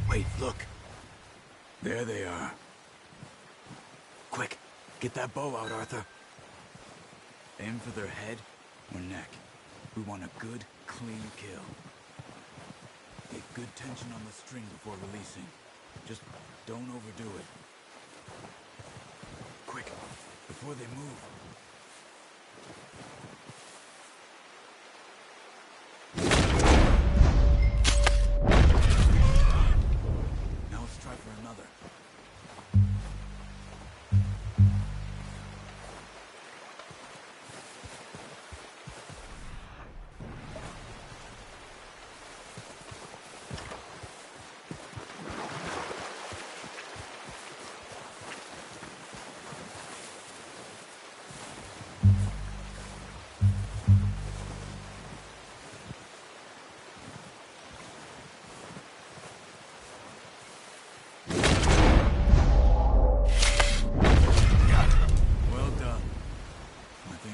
Wait, look. There they are. Quick, get that bow out, Arthur. Aim for their head or neck. We want a good, clean kill. Get good tension on the string before releasing. Just don't overdo it. Quick, before they move.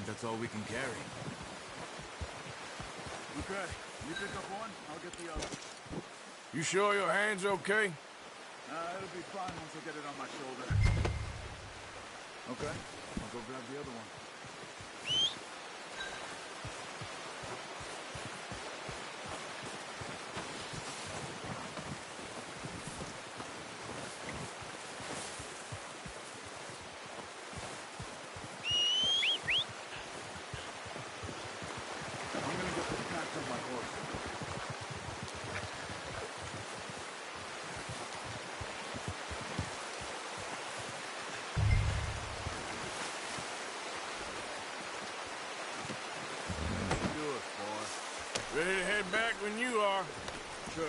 That's all we can carry. Okay, you pick up one, I'll get the other. You sure your hand's okay? It'll be fine once I get it on my shoulder. Okay, I'll go grab the other one. Ready to head back when you are. Sure.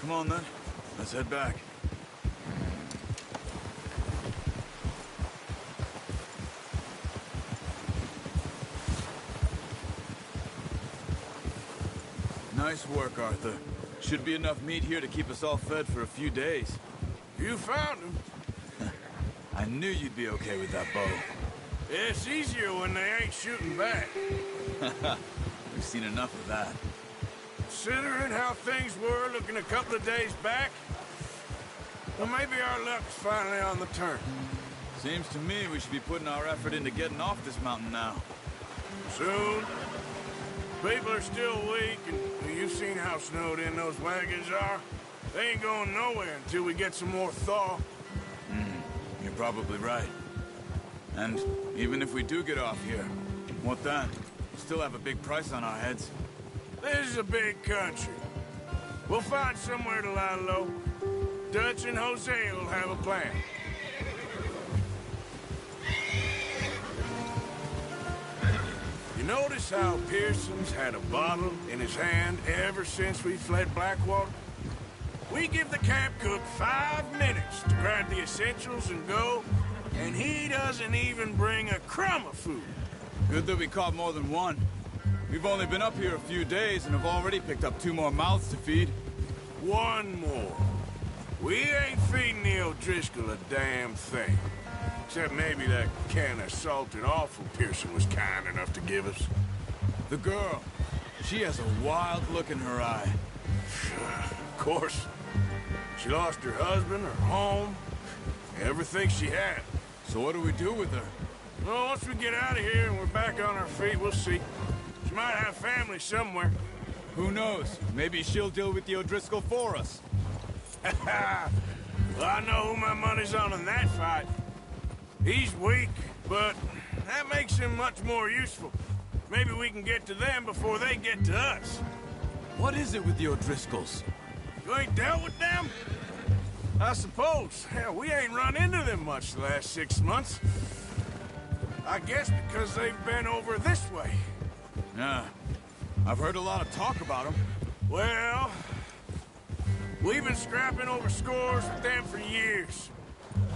Come on, then. Let's head back. Nice work, Arthur. Should be enough meat here to keep us all fed for a few days. You found him. I knew you'd be okay with that bow. It's easier when they ain't shooting back. We've seen enough of that. Considering how things were looking a couple of days back, well, maybe our luck's finally on the turn. Seems to me we should be putting our effort into getting off this mountain now. Soon. People are still weak, and you've seen how snowed in those wagons are. They ain't going nowhere until we get some more thaw. You're probably right. And even if we do get off here, what then? We still have a big price on our heads. This is a big country. We'll find somewhere to lie low. Dutch and Hosea will have a plan. You notice how Pearson's had a bottle in his hand ever since we fled Blackwater? We give the camp cook 5 minutes to grab the essentials and go, and he doesn't even bring a crumb of food. Good that we caught more than one. We've only been up here a few days and have already picked up 2 more mouths to feed. 1 more. We ain't feeding the O'Driscoll a damn thing. Except maybe that can of salted offal Pearson was kind enough to give us. The girl. She has a wild look in her eye. Of course. She lost her husband, her home, everything she had. So what do we do with her? Well, once we get out of here and we're back on our feet, we'll see. She might have family somewhere. Who knows? Maybe she'll deal with the O'Driscoll for us. Well, I know who my money's on in that fight. He's weak, but that makes him much more useful. Maybe we can get to them before they get to us. What is it with the O'Driscolls? You ain't dealt with them? I suppose. Hell, we ain't run into them much the last 6 months. I guess because they've been over this way. Yeah. I've heard a lot of talk about them. Well, we've been scrapping over scores with them for years.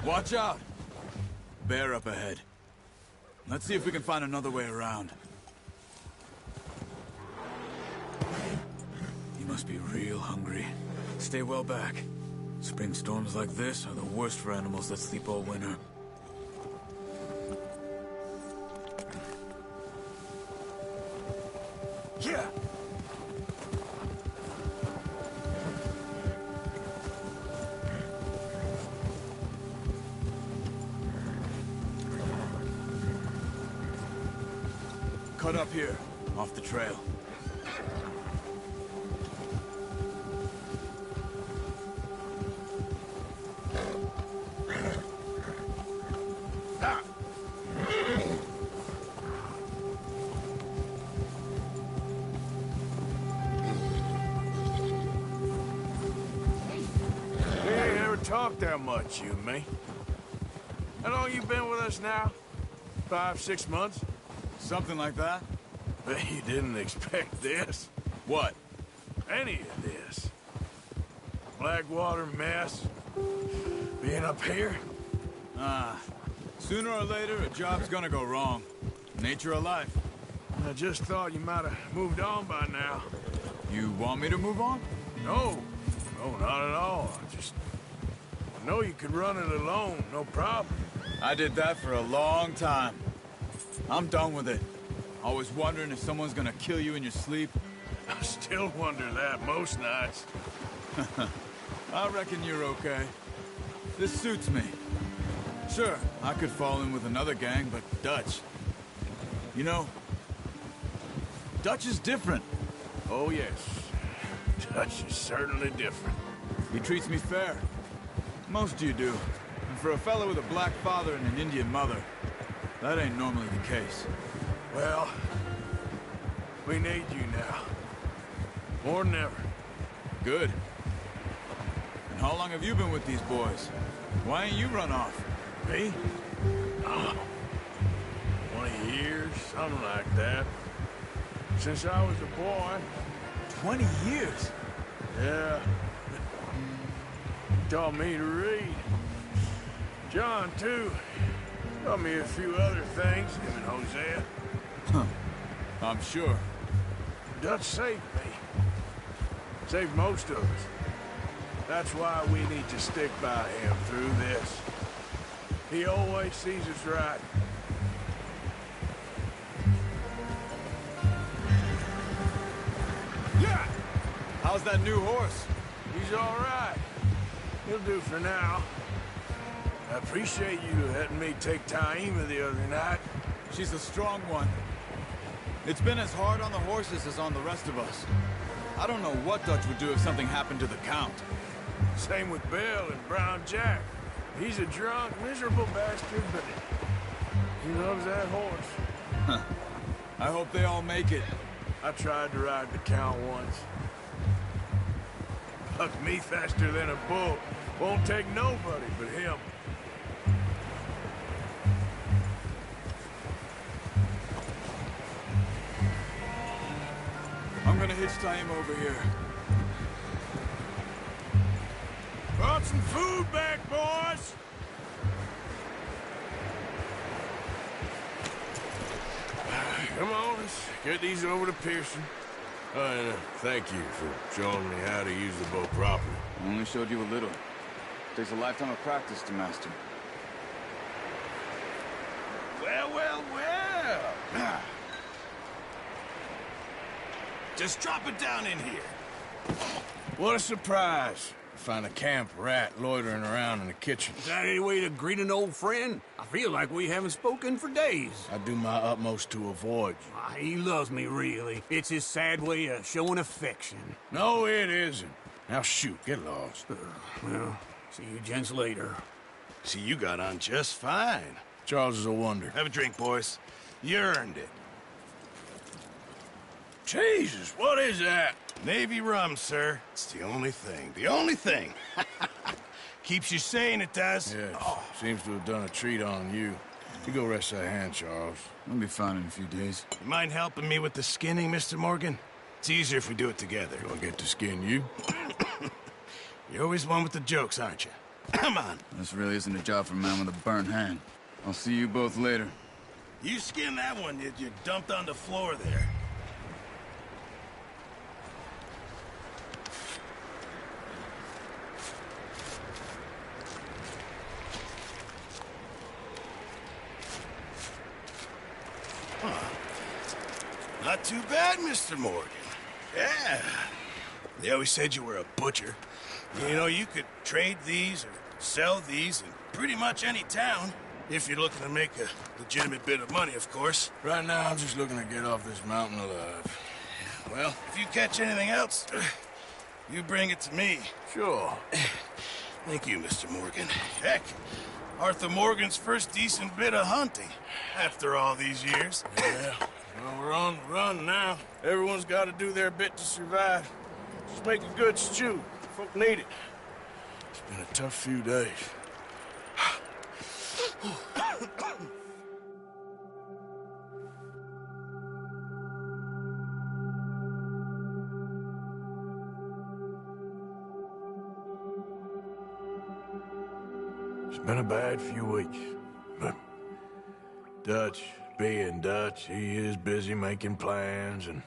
Watch out. Bear up ahead. Let's see if we can find another way around. You must be real hungry. Stay well back. Spring storms like this are the worst for animals that sleep all winter. Yeah. Cut up here, off the trail. Talk that much, you and me. How long you been with us now? 5, 6 months? Something like that. But you didn't expect this. What? Any of this. Blackwater mess. Being up here. Sooner or later, a job's gonna go wrong. Nature of life. I just thought you might have moved on by now. You want me to move on? No. No, not at all. I know you could run it alone, no problem. I did that for a long time. I'm done with it. Always wondering if someone's gonna kill you in your sleep. I still wonder that most nights. I reckon you're okay. This suits me. Sure, I could fall in with another gang, but Dutch... You know, Dutch is different. Oh, yes. Dutch is certainly different. He treats me fair. Most of you do. And for a fellow with a black father and an Indian mother, that ain't normally the case. Well, we need you now. More than ever. Good. And how long have you been with these boys? Why ain't you run off? Me? Oh, 20 years, something like that. Since I was a boy. 20 years? Yeah. He taught me to read. John, too. Taught me a few other things, him and Hosea. Huh. I'm sure. Dutch saved me. Saved most of us. That's why we need to stick by him through this. He always sees us right. Yeah! How's that new horse? He's all right. He'll do for now. I appreciate you letting me take Taima the other night. She's a strong one. It's been as hard on the horses as on the rest of us. I don't know what Dutch would do if something happened to the Count. Same with Bill and Brown Jack. He's a drunk, miserable bastard, but he loves that horse. Huh. I hope they all make it. I tried to ride the Count once. Bucked me faster than a bull. Won't take nobody but him. I'm gonna hitch Taima over here. Brought some food back, boys! Come on, let's get these over to Pearson. And thank you for showing me how to use the boat properly. I only showed you a little. Takes a lifetime of practice to master. Well, well, well. Just drop it down in here. What a surprise. Find a camp rat loitering around in the kitchen. Is that any way to greet an old friend? I feel like we haven't spoken for days. I do my utmost to avoid you. He loves me, really. It's his sad way of showing affection. No, it isn't. Now shoot, get lost. Well, see you gents later. See, you got on just fine. Charles is a wonder. Have a drink, boys. You earned it. Jesus, what is that? Navy rum, sir. It's the only thing. The only thing. Keeps you sane, it does. Yes, seems to have done a treat on you. You go rest that hand, Charles. I'll be fine in a few days. You mind helping me with the skinning, Mr. Morgan? It's easier if we do it together. Do I get to skin you? You're always one with the jokes, aren't you? Come on. This really isn't a job for a man with a burnt hand. I'll see you both later. You skin that one you dumped on the floor there. Not too bad, Mr. Morgan. Yeah. They always said you were a butcher. You know, you could trade these or sell these in pretty much any town. If you're looking to make a legitimate bit of money, of course. Right now, I'm just looking to get off this mountain alive. Well, if you catch anything else, you bring it to me. Sure. Thank you, Mr. Morgan. Heck, Arthur Morgan's first decent bit of hunting after all these years. Yeah. Well, we're on the run now. Everyone's got to do their bit to survive. Just make a good stew. Folk need it. It's been a tough few days. It's been a bad few weeks, but Dutch being Dutch, he is busy making plans, and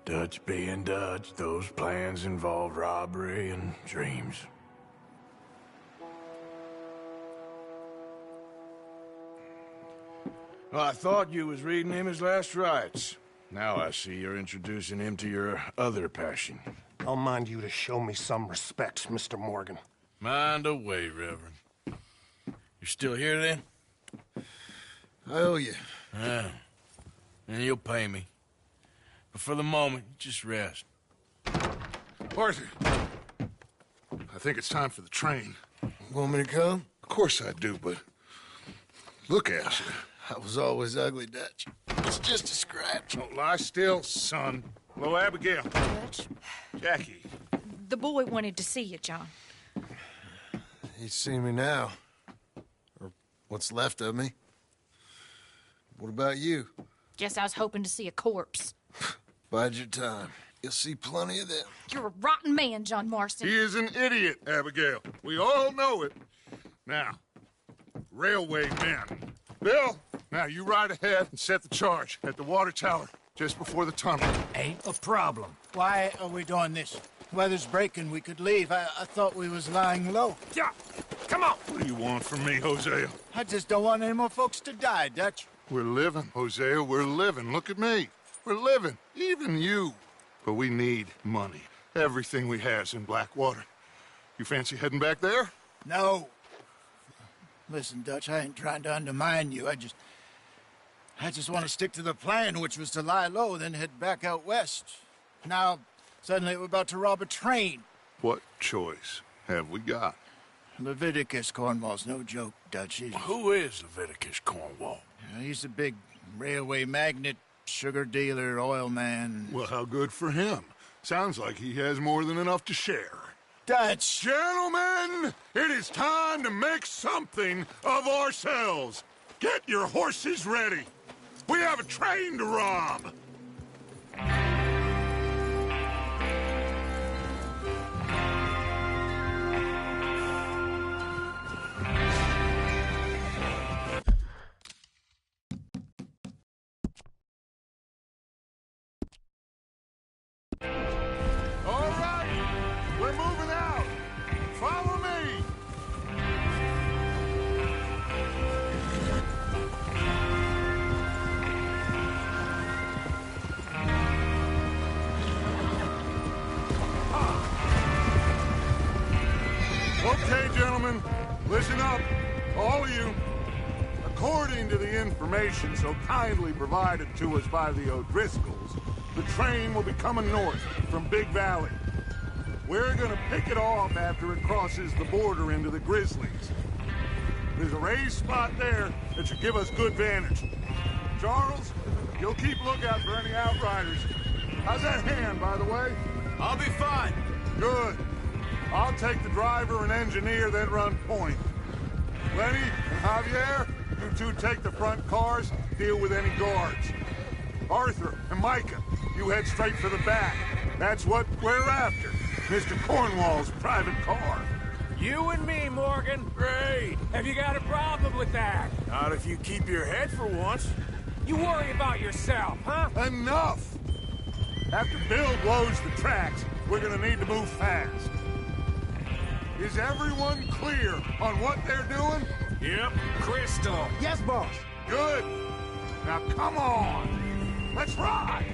Dutch being Dutch, those plans involve robbery and dreams. Well, I thought you was reading him his last rites. Now I see you're introducing him to your other passion. I'll mind you to show me some respect, Mr. Morgan. Mind away, Reverend. You're still here, then? I owe you. Yeah. And you'll pay me. But for the moment, just rest. Arthur, I think it's time for the train. Want me to come? Of course I do, but look at you. I was always ugly, Dutch. It's just a scratch. Don't lie still, son. Hello, Abigail. Dutch, Jackie. the boy wanted to see you, John. He's seen me now. Or what's left of me. What about you? Guess I was hoping to see a corpse. Bide your time. You'll see plenty of them. You're a rotten man, John Marston. He is an idiot, Abigail. We all know it. Now, railway men. Bill, now you ride ahead and set the charge at the water tower just before the tunnel. Ain't a problem. Why are we doing this? Weather's breaking. We could leave. I thought we was lying low. Yeah, come on. What do you want from me, Hosea? I just don't want any more folks to die, Dutch. We're living, Hosea. We're living. Look at me. We're living. Even you. But we need money. Everything we has in Blackwater. You fancy heading back there? No. Listen, Dutch, I ain't trying to undermine you. I just want to stick to the plan, which was to lie low, then head back out west. Now, suddenly we're about to rob a train. What choice have we got? Leviticus Cornwall's no joke, Dutch. Who is Leviticus Cornwall? He's a big railway magnate, sugar dealer, oil man. Well, how good for him. Sounds like he has more than enough to share. Dutch! Gentlemen, it is time to make something of ourselves. Get your horses ready. We have a train to rob. Okay, gentlemen, listen up, all of you. According to the information so kindly provided to us by the O'Driscolls, the train will be coming north from Big Valley. We're gonna pick it off after it crosses the border into the Grizzlies. There's a raised spot there that should give us good vantage. Charles, you'll keep lookout for any outriders. How's that hand, by the way? I'll be fine. Good. I'll take the driver and engineer, then run point. Lenny and Javier, you two take the front cars, deal with any guards. Arthur and Micah, you head straight for the back. That's what we're after. Mr. Cornwall's private car. You and me, Morgan. Great. Have you got a problem with that? Not if you keep your head for once. You worry about yourself, huh? Enough! After Bill blows the tracks, we're gonna need to move fast. Is everyone clear on what they're doing? Yep. Crystal. Yes, boss. Good. Now come on. Let's ride.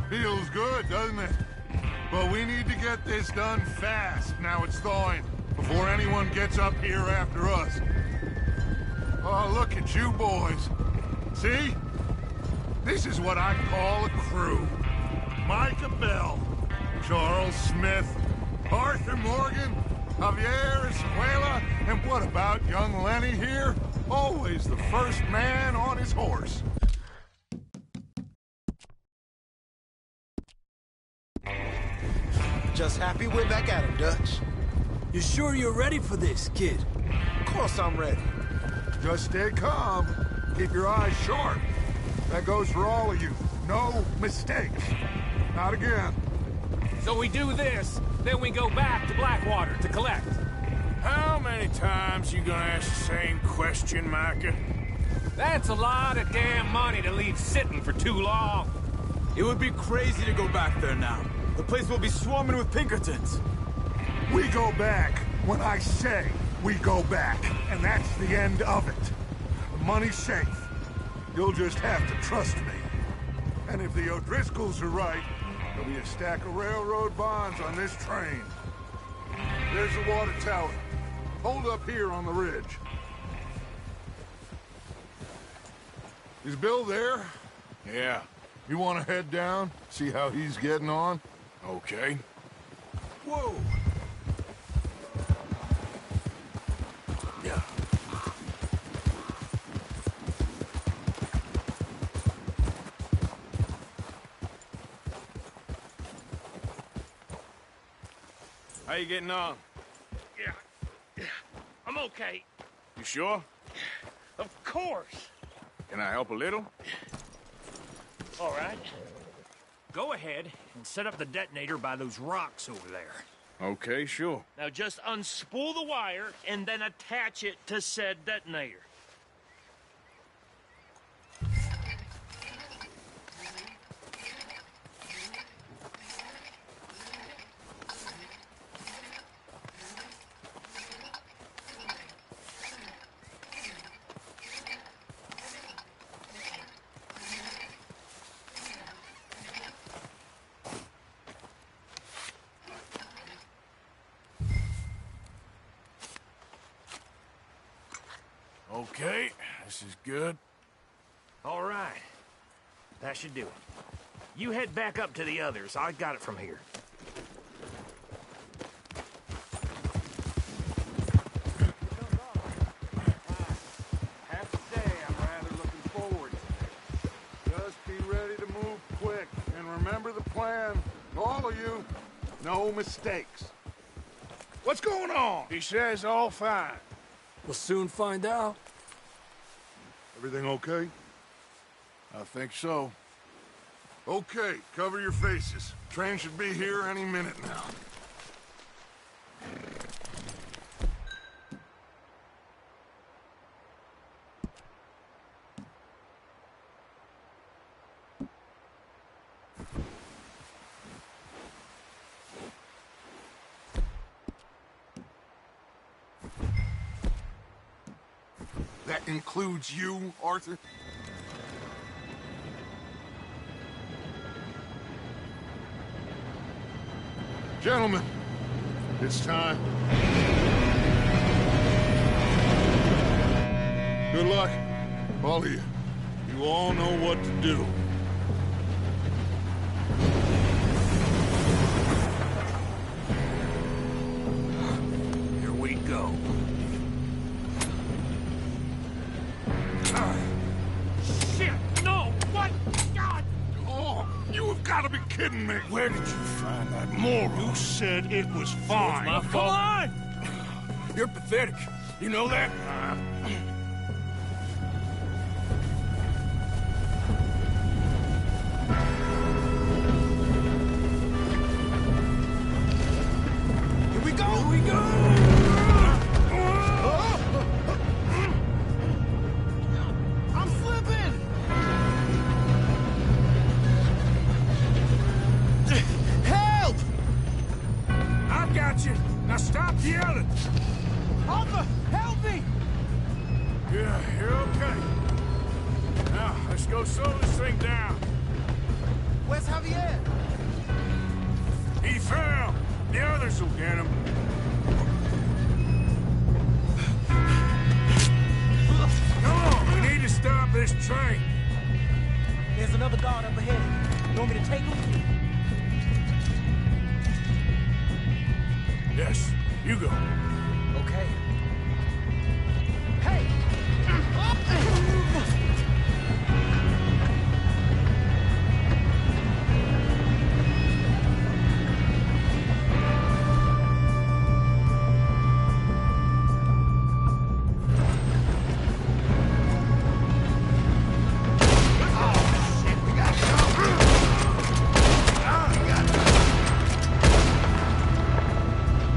Feels good, doesn't it? But we need to get this done fast, now it's thawing, before anyone gets up here after us. Oh, look at you boys. See? This is what I call a crew. Micah Bell, Charles Smith, Arthur Morgan, Javier Escuela, and what about young Lenny here? Always the first man on his horse. Just happy we're back at him, Dutch. You sure you're ready for this, kid? Of course I'm ready. Just stay calm. Keep your eyes sharp. That goes for all of you. No mistakes. Not again. So we do this, then we go back to Blackwater to collect. How many times you gonna ask the same question, Micah? That's a lot of damn money to leave sitting for too long. It would be crazy to go back there now. The place will be swarming with Pinkertons. We go back when I say we go back, and that's the end of it. The money's safe. You'll just have to trust me. And if the O'Driscolls are right, there'll be a stack of railroad bonds on this train. There's the water tower. Hold up here on the ridge. Is Bill there? Yeah. You want to head down, see how he's getting on? Okay. Whoa! Yeah. How you getting on? Yeah. I'm okay. You sure? Of course. Can I help a little? All right. Go ahead and set up the detonator by those rocks over there. Okay, sure. Now just unspool the wire and then attach it to said detonator. Okay, this is good. All right. That should do it. You head back up to the others. I got it from here. Have to say, I'm rather looking forward to it. Just be ready to move quick, and remember the plan. All of you, no mistakes. What's going on? He says all fine. We'll soon find out. Everything okay? I think so. Okay, cover your faces. Train should be here any minute now. That includes you, Arthur? Gentlemen, it's time. Good luck, all of you. You all know what to do. Here we go. Shit! No! What? God! Oh, you have got to be kidding me! Where did you find that moron? You said it was fine. my fault. Come on! You're pathetic. You know that? Here we go! Here we go! I'm slipping! Help! I've got you. Now stop yelling. Arthur, help me! Yeah, you're okay. Now, let's go slow this thing down. Where's Javier? He fell. The others will get him. Come on, we need to stop this train. There's another guard up ahead. You want me to take him? Yes, you go. Okay. Hey!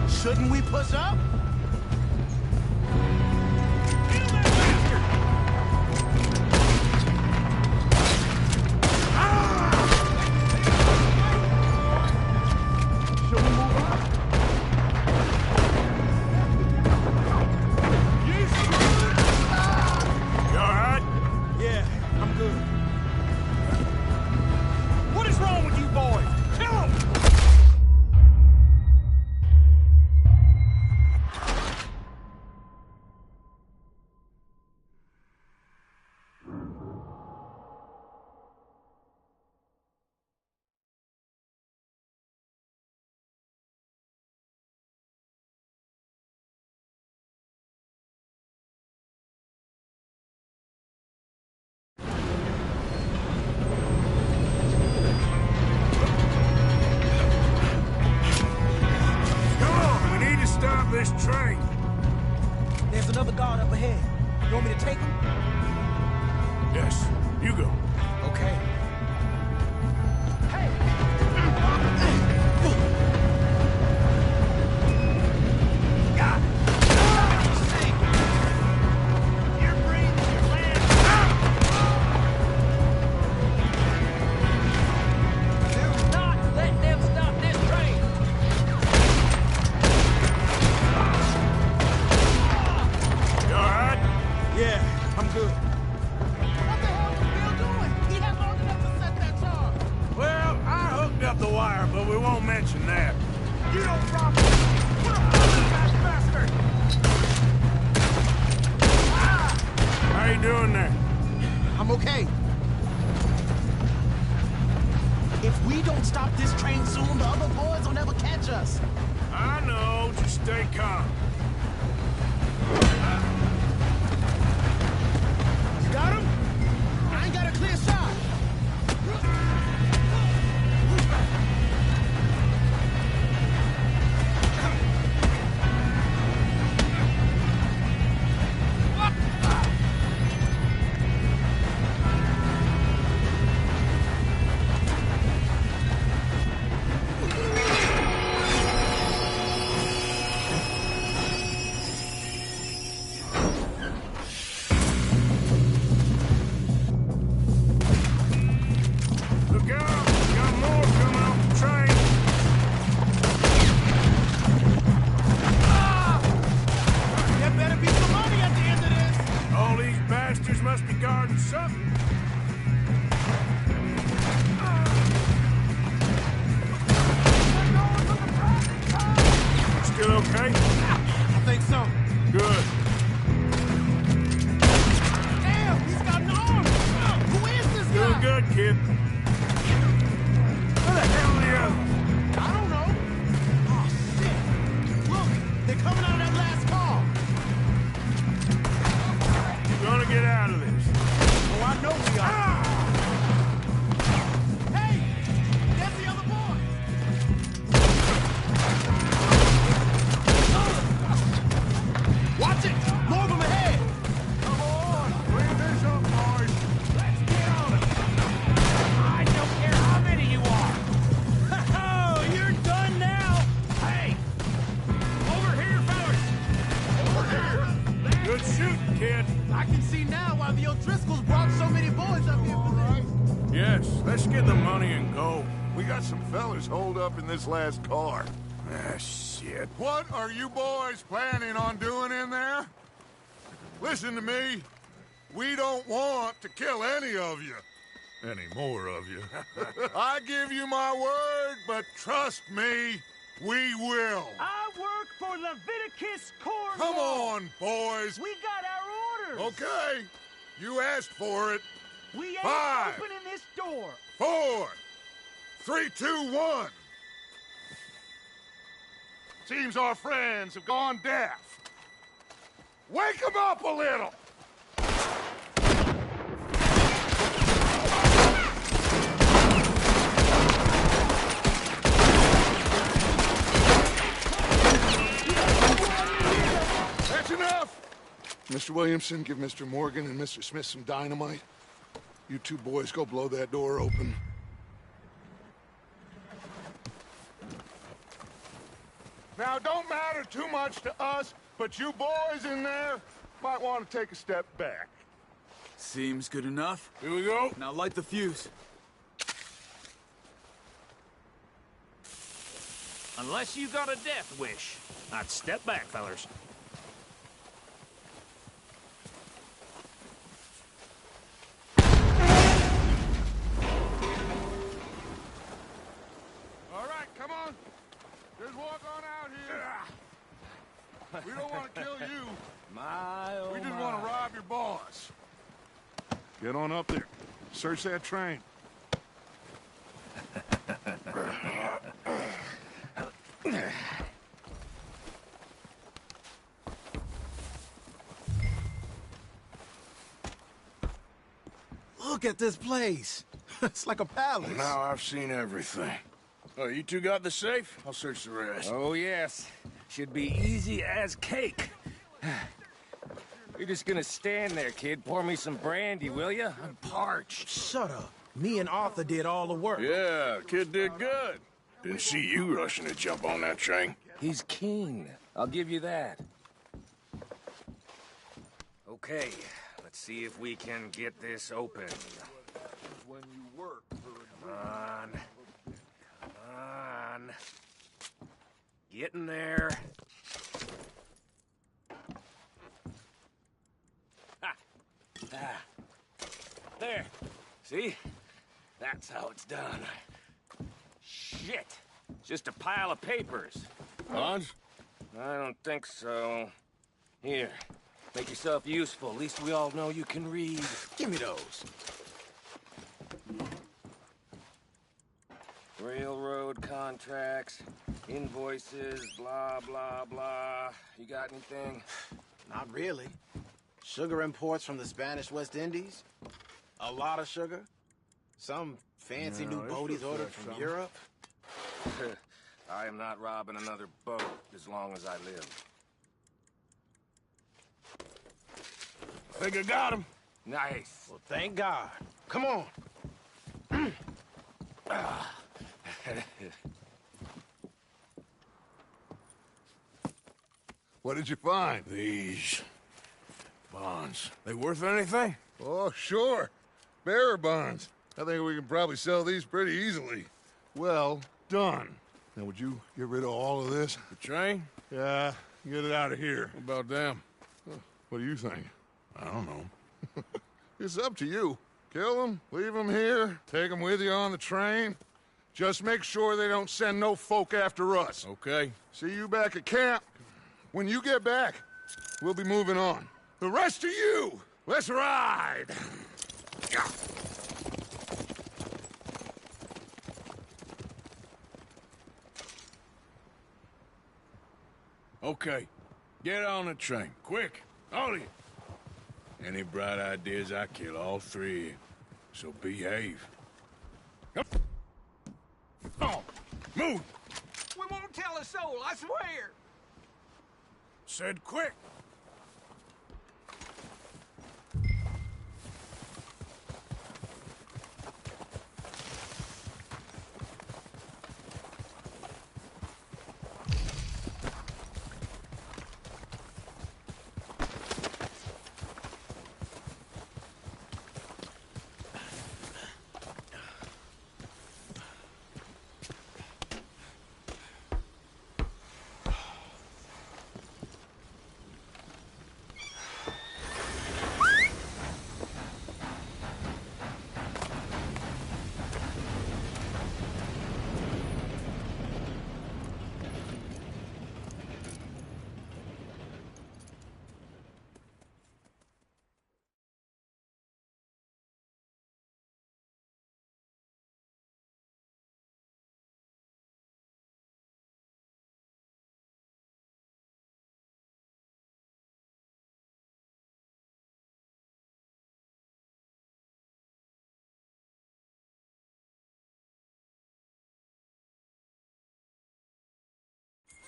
Shouldn't we push up? You all right? Yeah, I'm good. What is wrong with you boys? Kill him! Come on, we need to stop this train. There's another guard up ahead. You want me to take him? Yes, you go. Okay. Let them stop this train! You all right? Yeah, I'm good. What the hell was Bill doing? He had long enough to set that charge. Well, I hooked up the wire, but we won't mention that. You don't rob me. Put a bullet in that bastard. How you doing there? I'm okay. If we don't stop this train soon, the other boys will never catch us. I know, just stay calm. You got him? I ain't got a clear shot. boys must be guarding something. Still okay? I think so. Good. Damn, he's got an arm! Who is this Doing guy? good, kid. Where the hell are the others? I don't know. Oh, shit. Look, they're coming out of that last car. We're gonna get out of this. Oh, I know we are. Hey, there's the other boy. Watch it! More of them ahead! Come on, bring this up, boys. Let's get on it. I don't care how many you are. Oh, you're done now. Hey, over here, fellas. Good shooting, kid. I can see now why the O'Driscolls brought so many boys up here for this. Yes, let's get the money and go. We got some fellas holed up in this last car. Ah, shit. What are you boys planning on doing in there? Listen to me. We don't want to kill any of you. Any more of you. I give you my word, but trust me, we will. I work for Leviticus Cornwall. Come on, boys. We got our orders. Okay. You asked for it. We ain't 5, opening this door. 4, 3, 2, 1. Seems our friends have gone deaf. Wake them up a little! That's enough! Mr. Williamson, give Mr. Morgan and Mr. Smith some dynamite. You two boys go blow that door open. Now, don't matter too much to us, but you boys in there might want to take a step back. Seems good enough. Here we go. Now light the fuse. Unless you got a death wish. I'd step back, fellers. All right, come on. Just walk on out here. We don't want to kill you. We just want to rob your boss. Get on up there. Search that train. Look at this place. It's like a palace. Now I've seen everything. Oh, you two got the safe? I'll search the rest. Oh, yes. Should be easy as cake. You're just gonna stand there, kid. Pour me some brandy, will you? I'm parched. Shut up. Me and Arthur did all the work. Yeah, kid did good. Didn't see you rushing to jump on that train. He's keen. I'll give you that. Okay, let's see if we can get this open. When you work for Come on. Come on. Get in there. Ah. There. See? That's how it's done. Shit. It's just a pile of papers. Bonds? I don't think so. Here. Make yourself useful. At least we all know you can read. Give me those. Railroad contracts, invoices, blah, blah, blah. You got anything? Not really. Sugar imports from the Spanish West Indies. A lot of sugar. Some fancy new boaties ordered from Europe. I am not robbing another boat as long as I live. I think I got him. Nice. Well, thank God. Come on. What did you find? These bonds. They worth anything? Oh, sure. Bearer bonds. I think we can probably sell these pretty easily. Well done. Now, would you get rid of all of this? The train? Yeah, get it out of here. What about them? What do you think? I don't know. It's up to you. Kill them, leave them here, take them with you on the train. Just make sure they don't send no folk after us. Okay. See you back at camp. When you get back, we'll be moving on. The rest of you, let's ride! Okay. Get on the train. Quick. All of you. Any bright ideas, I kill all three of you. So behave. Oh, move! We won't tell a soul, I swear. Said quick.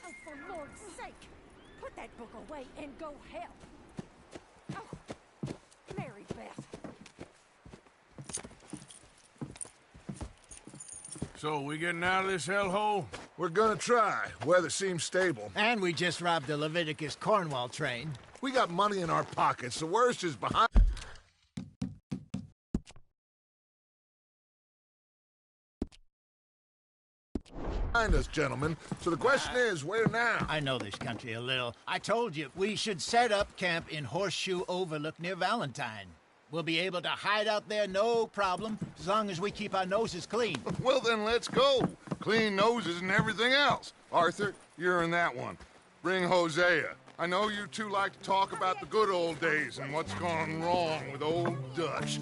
Oh, for Lord's sake! Put that book away and go help! Oh, Mary Beth. So, we getting out of this hellhole? We're gonna try. Weather seems stable. And we just robbed the Leviticus Cornwall train. We got money in our pockets. The worst is behind us, gentlemen. So the question is, where now? I know this country a little. I told you, we should set up camp in Horseshoe Overlook near Valentine. We'll be able to hide out there, no problem, as long as we keep our noses clean. Well, then let's go. Clean noses and everything else. Arthur, you're in that one. Bring Hosea. I know you two like to talk about the good old days and what's gone wrong with old Dutch.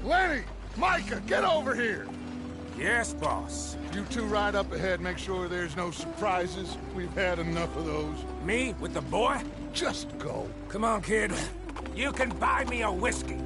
Lenny! Micah, get over here! Yes, boss. You two ride up ahead, make sure there's no surprises. We've had enough of those. Me with the boy? Just go. Come on, kid. You can buy me a whiskey.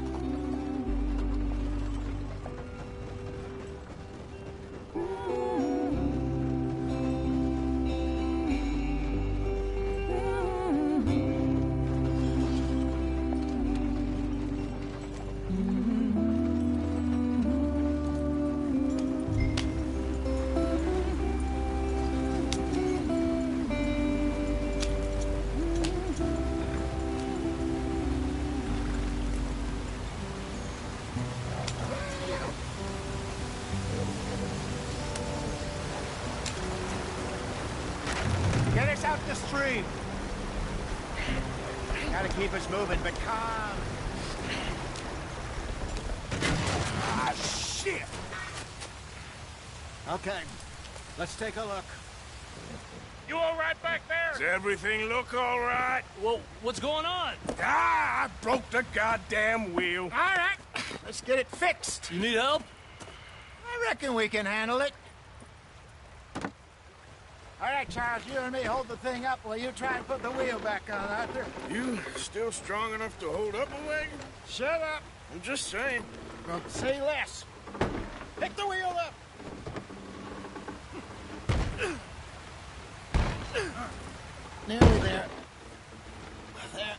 Get us out the stream. Gotta keep us moving, but calm. Ah, shit! Okay, let's take a look. You all right back there? Does everything look all right? Well, what's going on? Ah, I broke the goddamn wheel. All right, let's get it fixed. You need help? I reckon we can handle it. All right, Charles, you and me hold the thing up while you try and put the wheel back on, Arthur. You still strong enough to hold up a wagon? Shut up. I'm just saying. Well, say less. Pick the wheel up. Nearly there. There.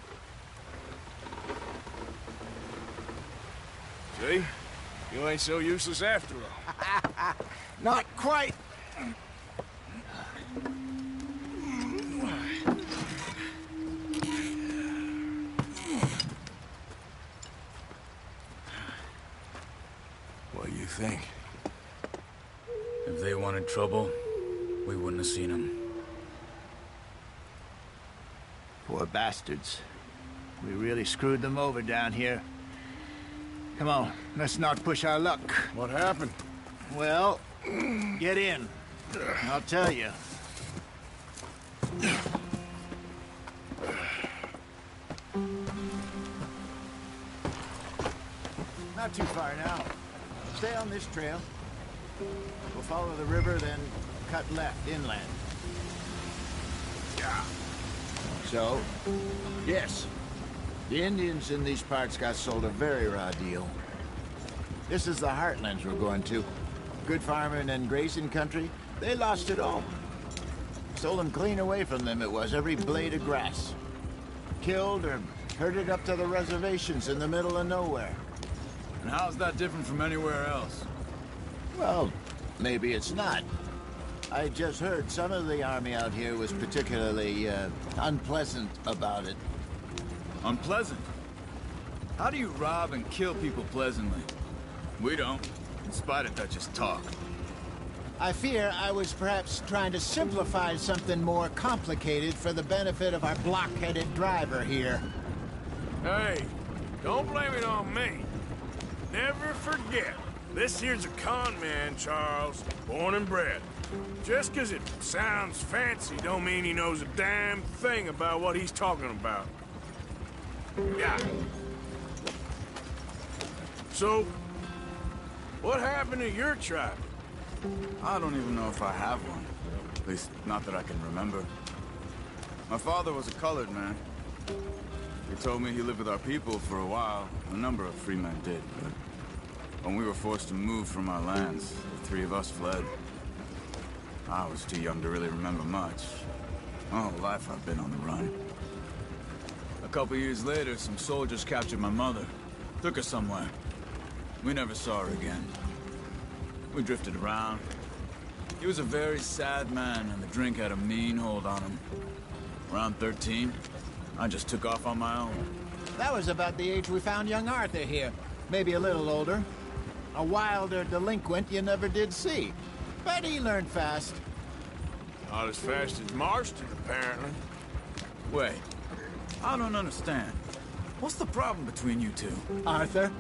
See? You ain't so useless after all. Not quite. What do you think? If they wanted trouble, we wouldn't have seen them. Poor bastards. We really screwed them over down here. Come on, let's not push our luck. What happened? Well, get in. I'll tell you. Not too far now. Stay on this trail. We'll follow the river, then cut left inland. Yeah. So, yes, the Indians in these parts got sold a very raw deal. This is the heartlands we're going to. Good farming and grazing country, they lost it all. Stole them clean away from them, it was, every blade of grass. Killed or herded up to the reservations in the middle of nowhere. And how's that different from anywhere else? Well, maybe it's not. I just heard some of the army out here was particularly, unpleasant about it. Unpleasant? How do you rob and kill people pleasantly? We don't, in spite of Dutch's talk. I fear I was perhaps trying to simplify something more complicated for the benefit of our block-headed driver here. Hey, don't blame it on me. Never forget, this here's a con man, Charles, born and bred. Just 'cause it sounds fancy don't mean he knows a damn thing about what he's talking about. Yeah. So, what happened to your tribe? I don't even know if I have one. At least, not that I can remember. My father was a colored man. He told me he lived with our people for a while. A number of free men did, but when we were forced to move from our lands, the three of us fled. I was too young to really remember much. My whole life I've been on the run. A couple years later, some soldiers captured my mother. Took her somewhere. We never saw her again. We drifted around. He was a very sad man, and the drink had a mean hold on him. Around 13, I just took off on my own. That was about the age we found young Arthur here. Maybe a little older. A wilder delinquent you never did see. But he learned fast. Not as fast as Marston, apparently. Wait, I don't understand. What's the problem between you two? Arthur?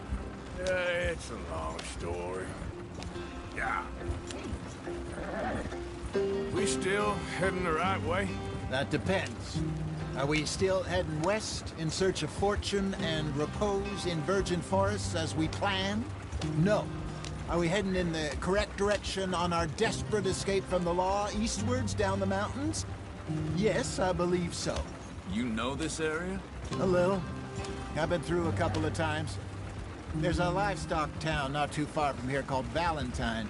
It's a long story. Yeah. We still heading the right way? That depends. Are we still heading west in search of fortune and repose in virgin forests as we planned? No. Are we heading in the correct direction on our desperate escape from the law eastwards down the mountains? Yes, I believe so. You know this area? A little. I've been through a couple of times. There's a livestock town not too far from here called Valentine.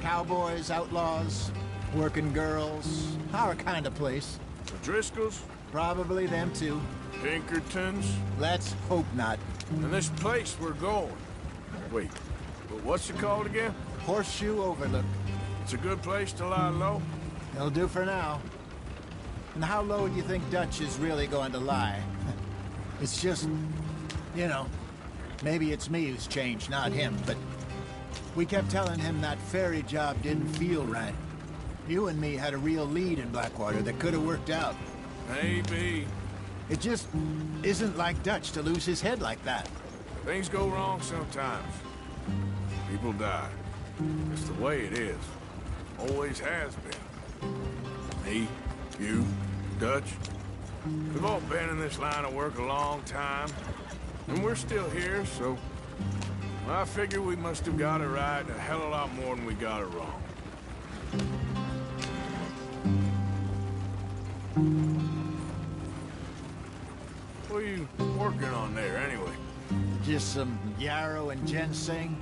Cowboys, outlaws, working girls, our kind of place. The Driscolls? Probably them too. Pinkertons? Let's hope not. And this place we're going. Wait, but what's it called again? Horseshoe Overlook. It's a good place to lie low? It'll do for now. And how low do you think Dutch is really going to lie? It's just, you know, maybe it's me who's changed, not him, but we kept telling him that ferry job didn't feel right. You and me had a real lead in Blackwater that could have worked out. Maybe. It just isn't like Dutch to lose his head like that. Things go wrong sometimes. People die. It's the way it is. Always has been. Me, You, Dutch. We've all been in this line of work a long time, and we're still here, so I figure we must have got it right a hell of a lot more than we got it wrong. What are you working on there, anyway? Just some yarrow and ginseng.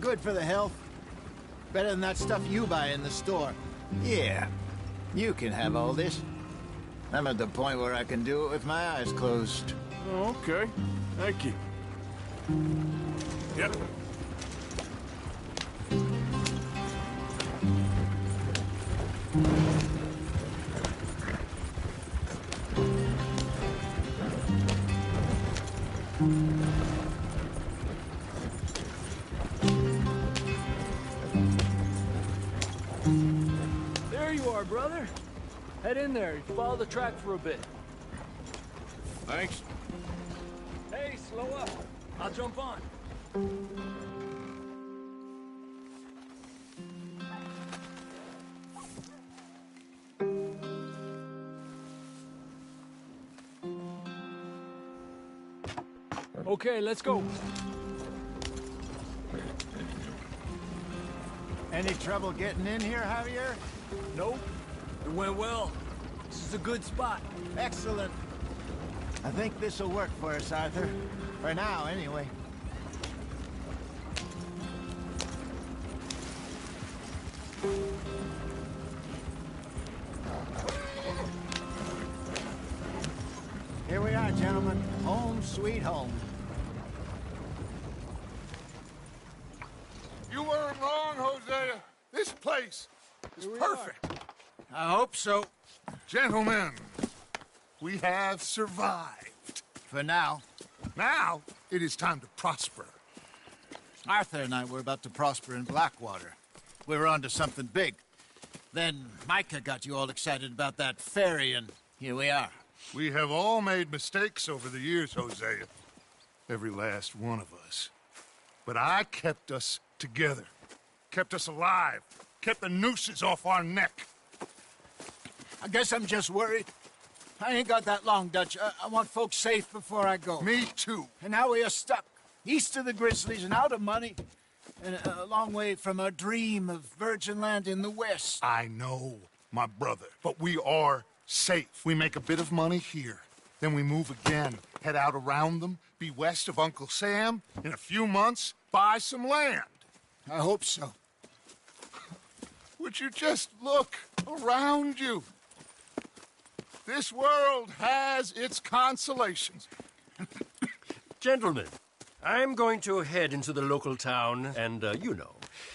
Good for the health. Better than that stuff you buy in the store. Yeah, you can have all this. I'm at the point where I can do it with my eyes closed. Oh, okay. Thank you. Yep. There you are, brother. Head in there. Follow the track for a bit. Thanks. Hey, slow up. I'll jump on. Okay, let's go. Any trouble getting in here, Javier? Nope. It went well. This is a good spot. Excellent. I think this'll work for us, Arthur. For now, anyway. Here we are, gentlemen. Home sweet home. You weren't wrong, Hosea. This place is perfect. I hope so. Gentlemen, we have survived. For now. Now, it is time to prosper. Arthur and I were about to prosper in Blackwater. We were onto something big. Then Micah got you all excited about that ferry, and here we are. We have all made mistakes over the years, Hosea. Every last one of us. But I kept us together. Kept us alive. Kept the nooses off our neck. I guess I'm just worried. I ain't got that long, Dutch. I want folks safe before I go. Me too. And now we are stuck. East of the Grizzlies and out of money. And a long way from our dream of virgin land in the west. I know, my brother. But we are safe. We make a bit of money here. Then we move again. Head out around them. Be west of Uncle Sam. In a few months, buy some land. I hope so. Would you just look around you? This world has its consolations. Gentlemen, I'm going to head into the local town and,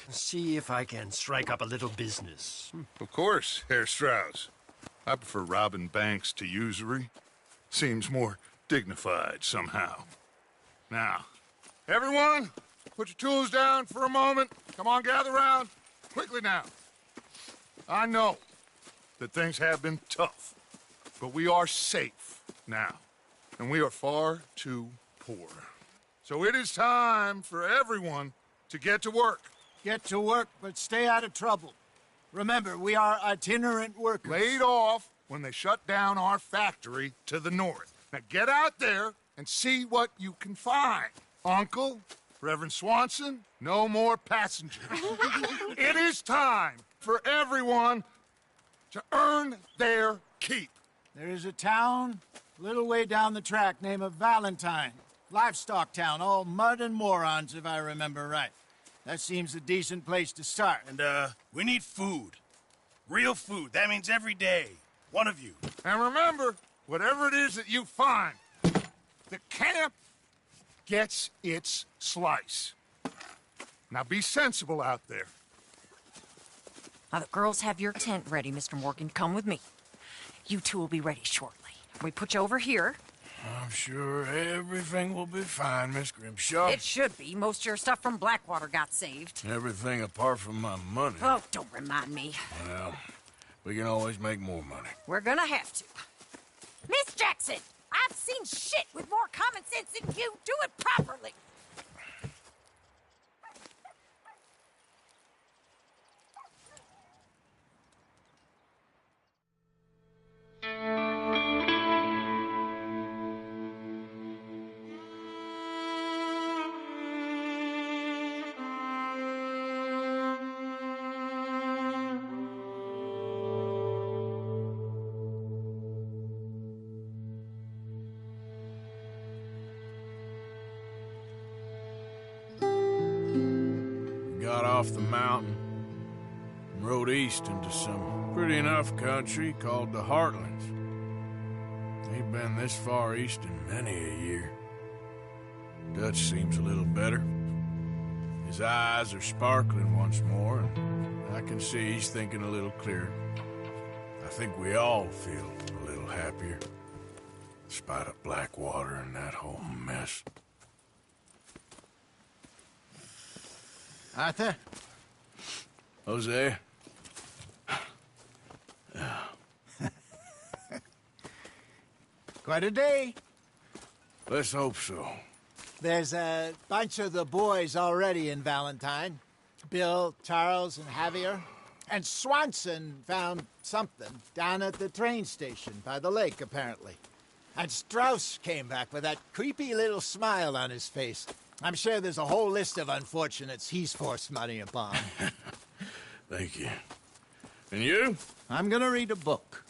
see if I can strike up a little business. Of course, Herr Strauss. I prefer robbing banks to usury. Seems more dignified somehow. Now, everyone, put your tools down for a moment. Come on, gather round. Quickly now. I know that things have been tough, but we are safe now, and we are far too poor. So it is time for everyone to get to work. Get to work, but stay out of trouble. Remember, we are itinerant workers. Laid off when they shut down our factory to the north. Now get out there and see what you can find. Uncle, Reverend Swanson, no more passengers. It is time for everyone to earn their keep. There is a town a little way down the track named Valentine. Livestock town, all mud and morons, if I remember right. That seems a decent place to start. And, we need food. Real food. That means every day. One of you. And remember, whatever it is that you find, the camp gets its slice. Now be sensible out there. Now, the girls have your tent ready, Mr. Morgan. Come with me. You two will be ready shortly. We put you over here. I'm sure everything will be fine, Miss Grimshaw. It should be. Most of your stuff from Blackwater got saved. Everything apart from my money. Oh, don't remind me. Well, we can always make more money. We're gonna have to. Miss Jackson, I've seen shit with more common sense than you. Do it properly. off the mountain and rode east into some pretty enough country called the Heartlands. Ain't been this far east in many a year. Dutch seems a little better. His eyes are sparkling once more, and I can see he's thinking a little clearer. I think we all feel a little happier, despite of Blackwater and that whole mess. Arthur? Hosea? Quite a day. Let's hope so. There's a bunch of the boys already in Valentine. Bill, Charles, and Javier. And Swanson found something down at the train station by the lake, apparently. And Strauss came back with that creepy little smile on his face. I'm sure there's a whole list of unfortunates he's forced money upon. Thank you. And you? I'm gonna read a book.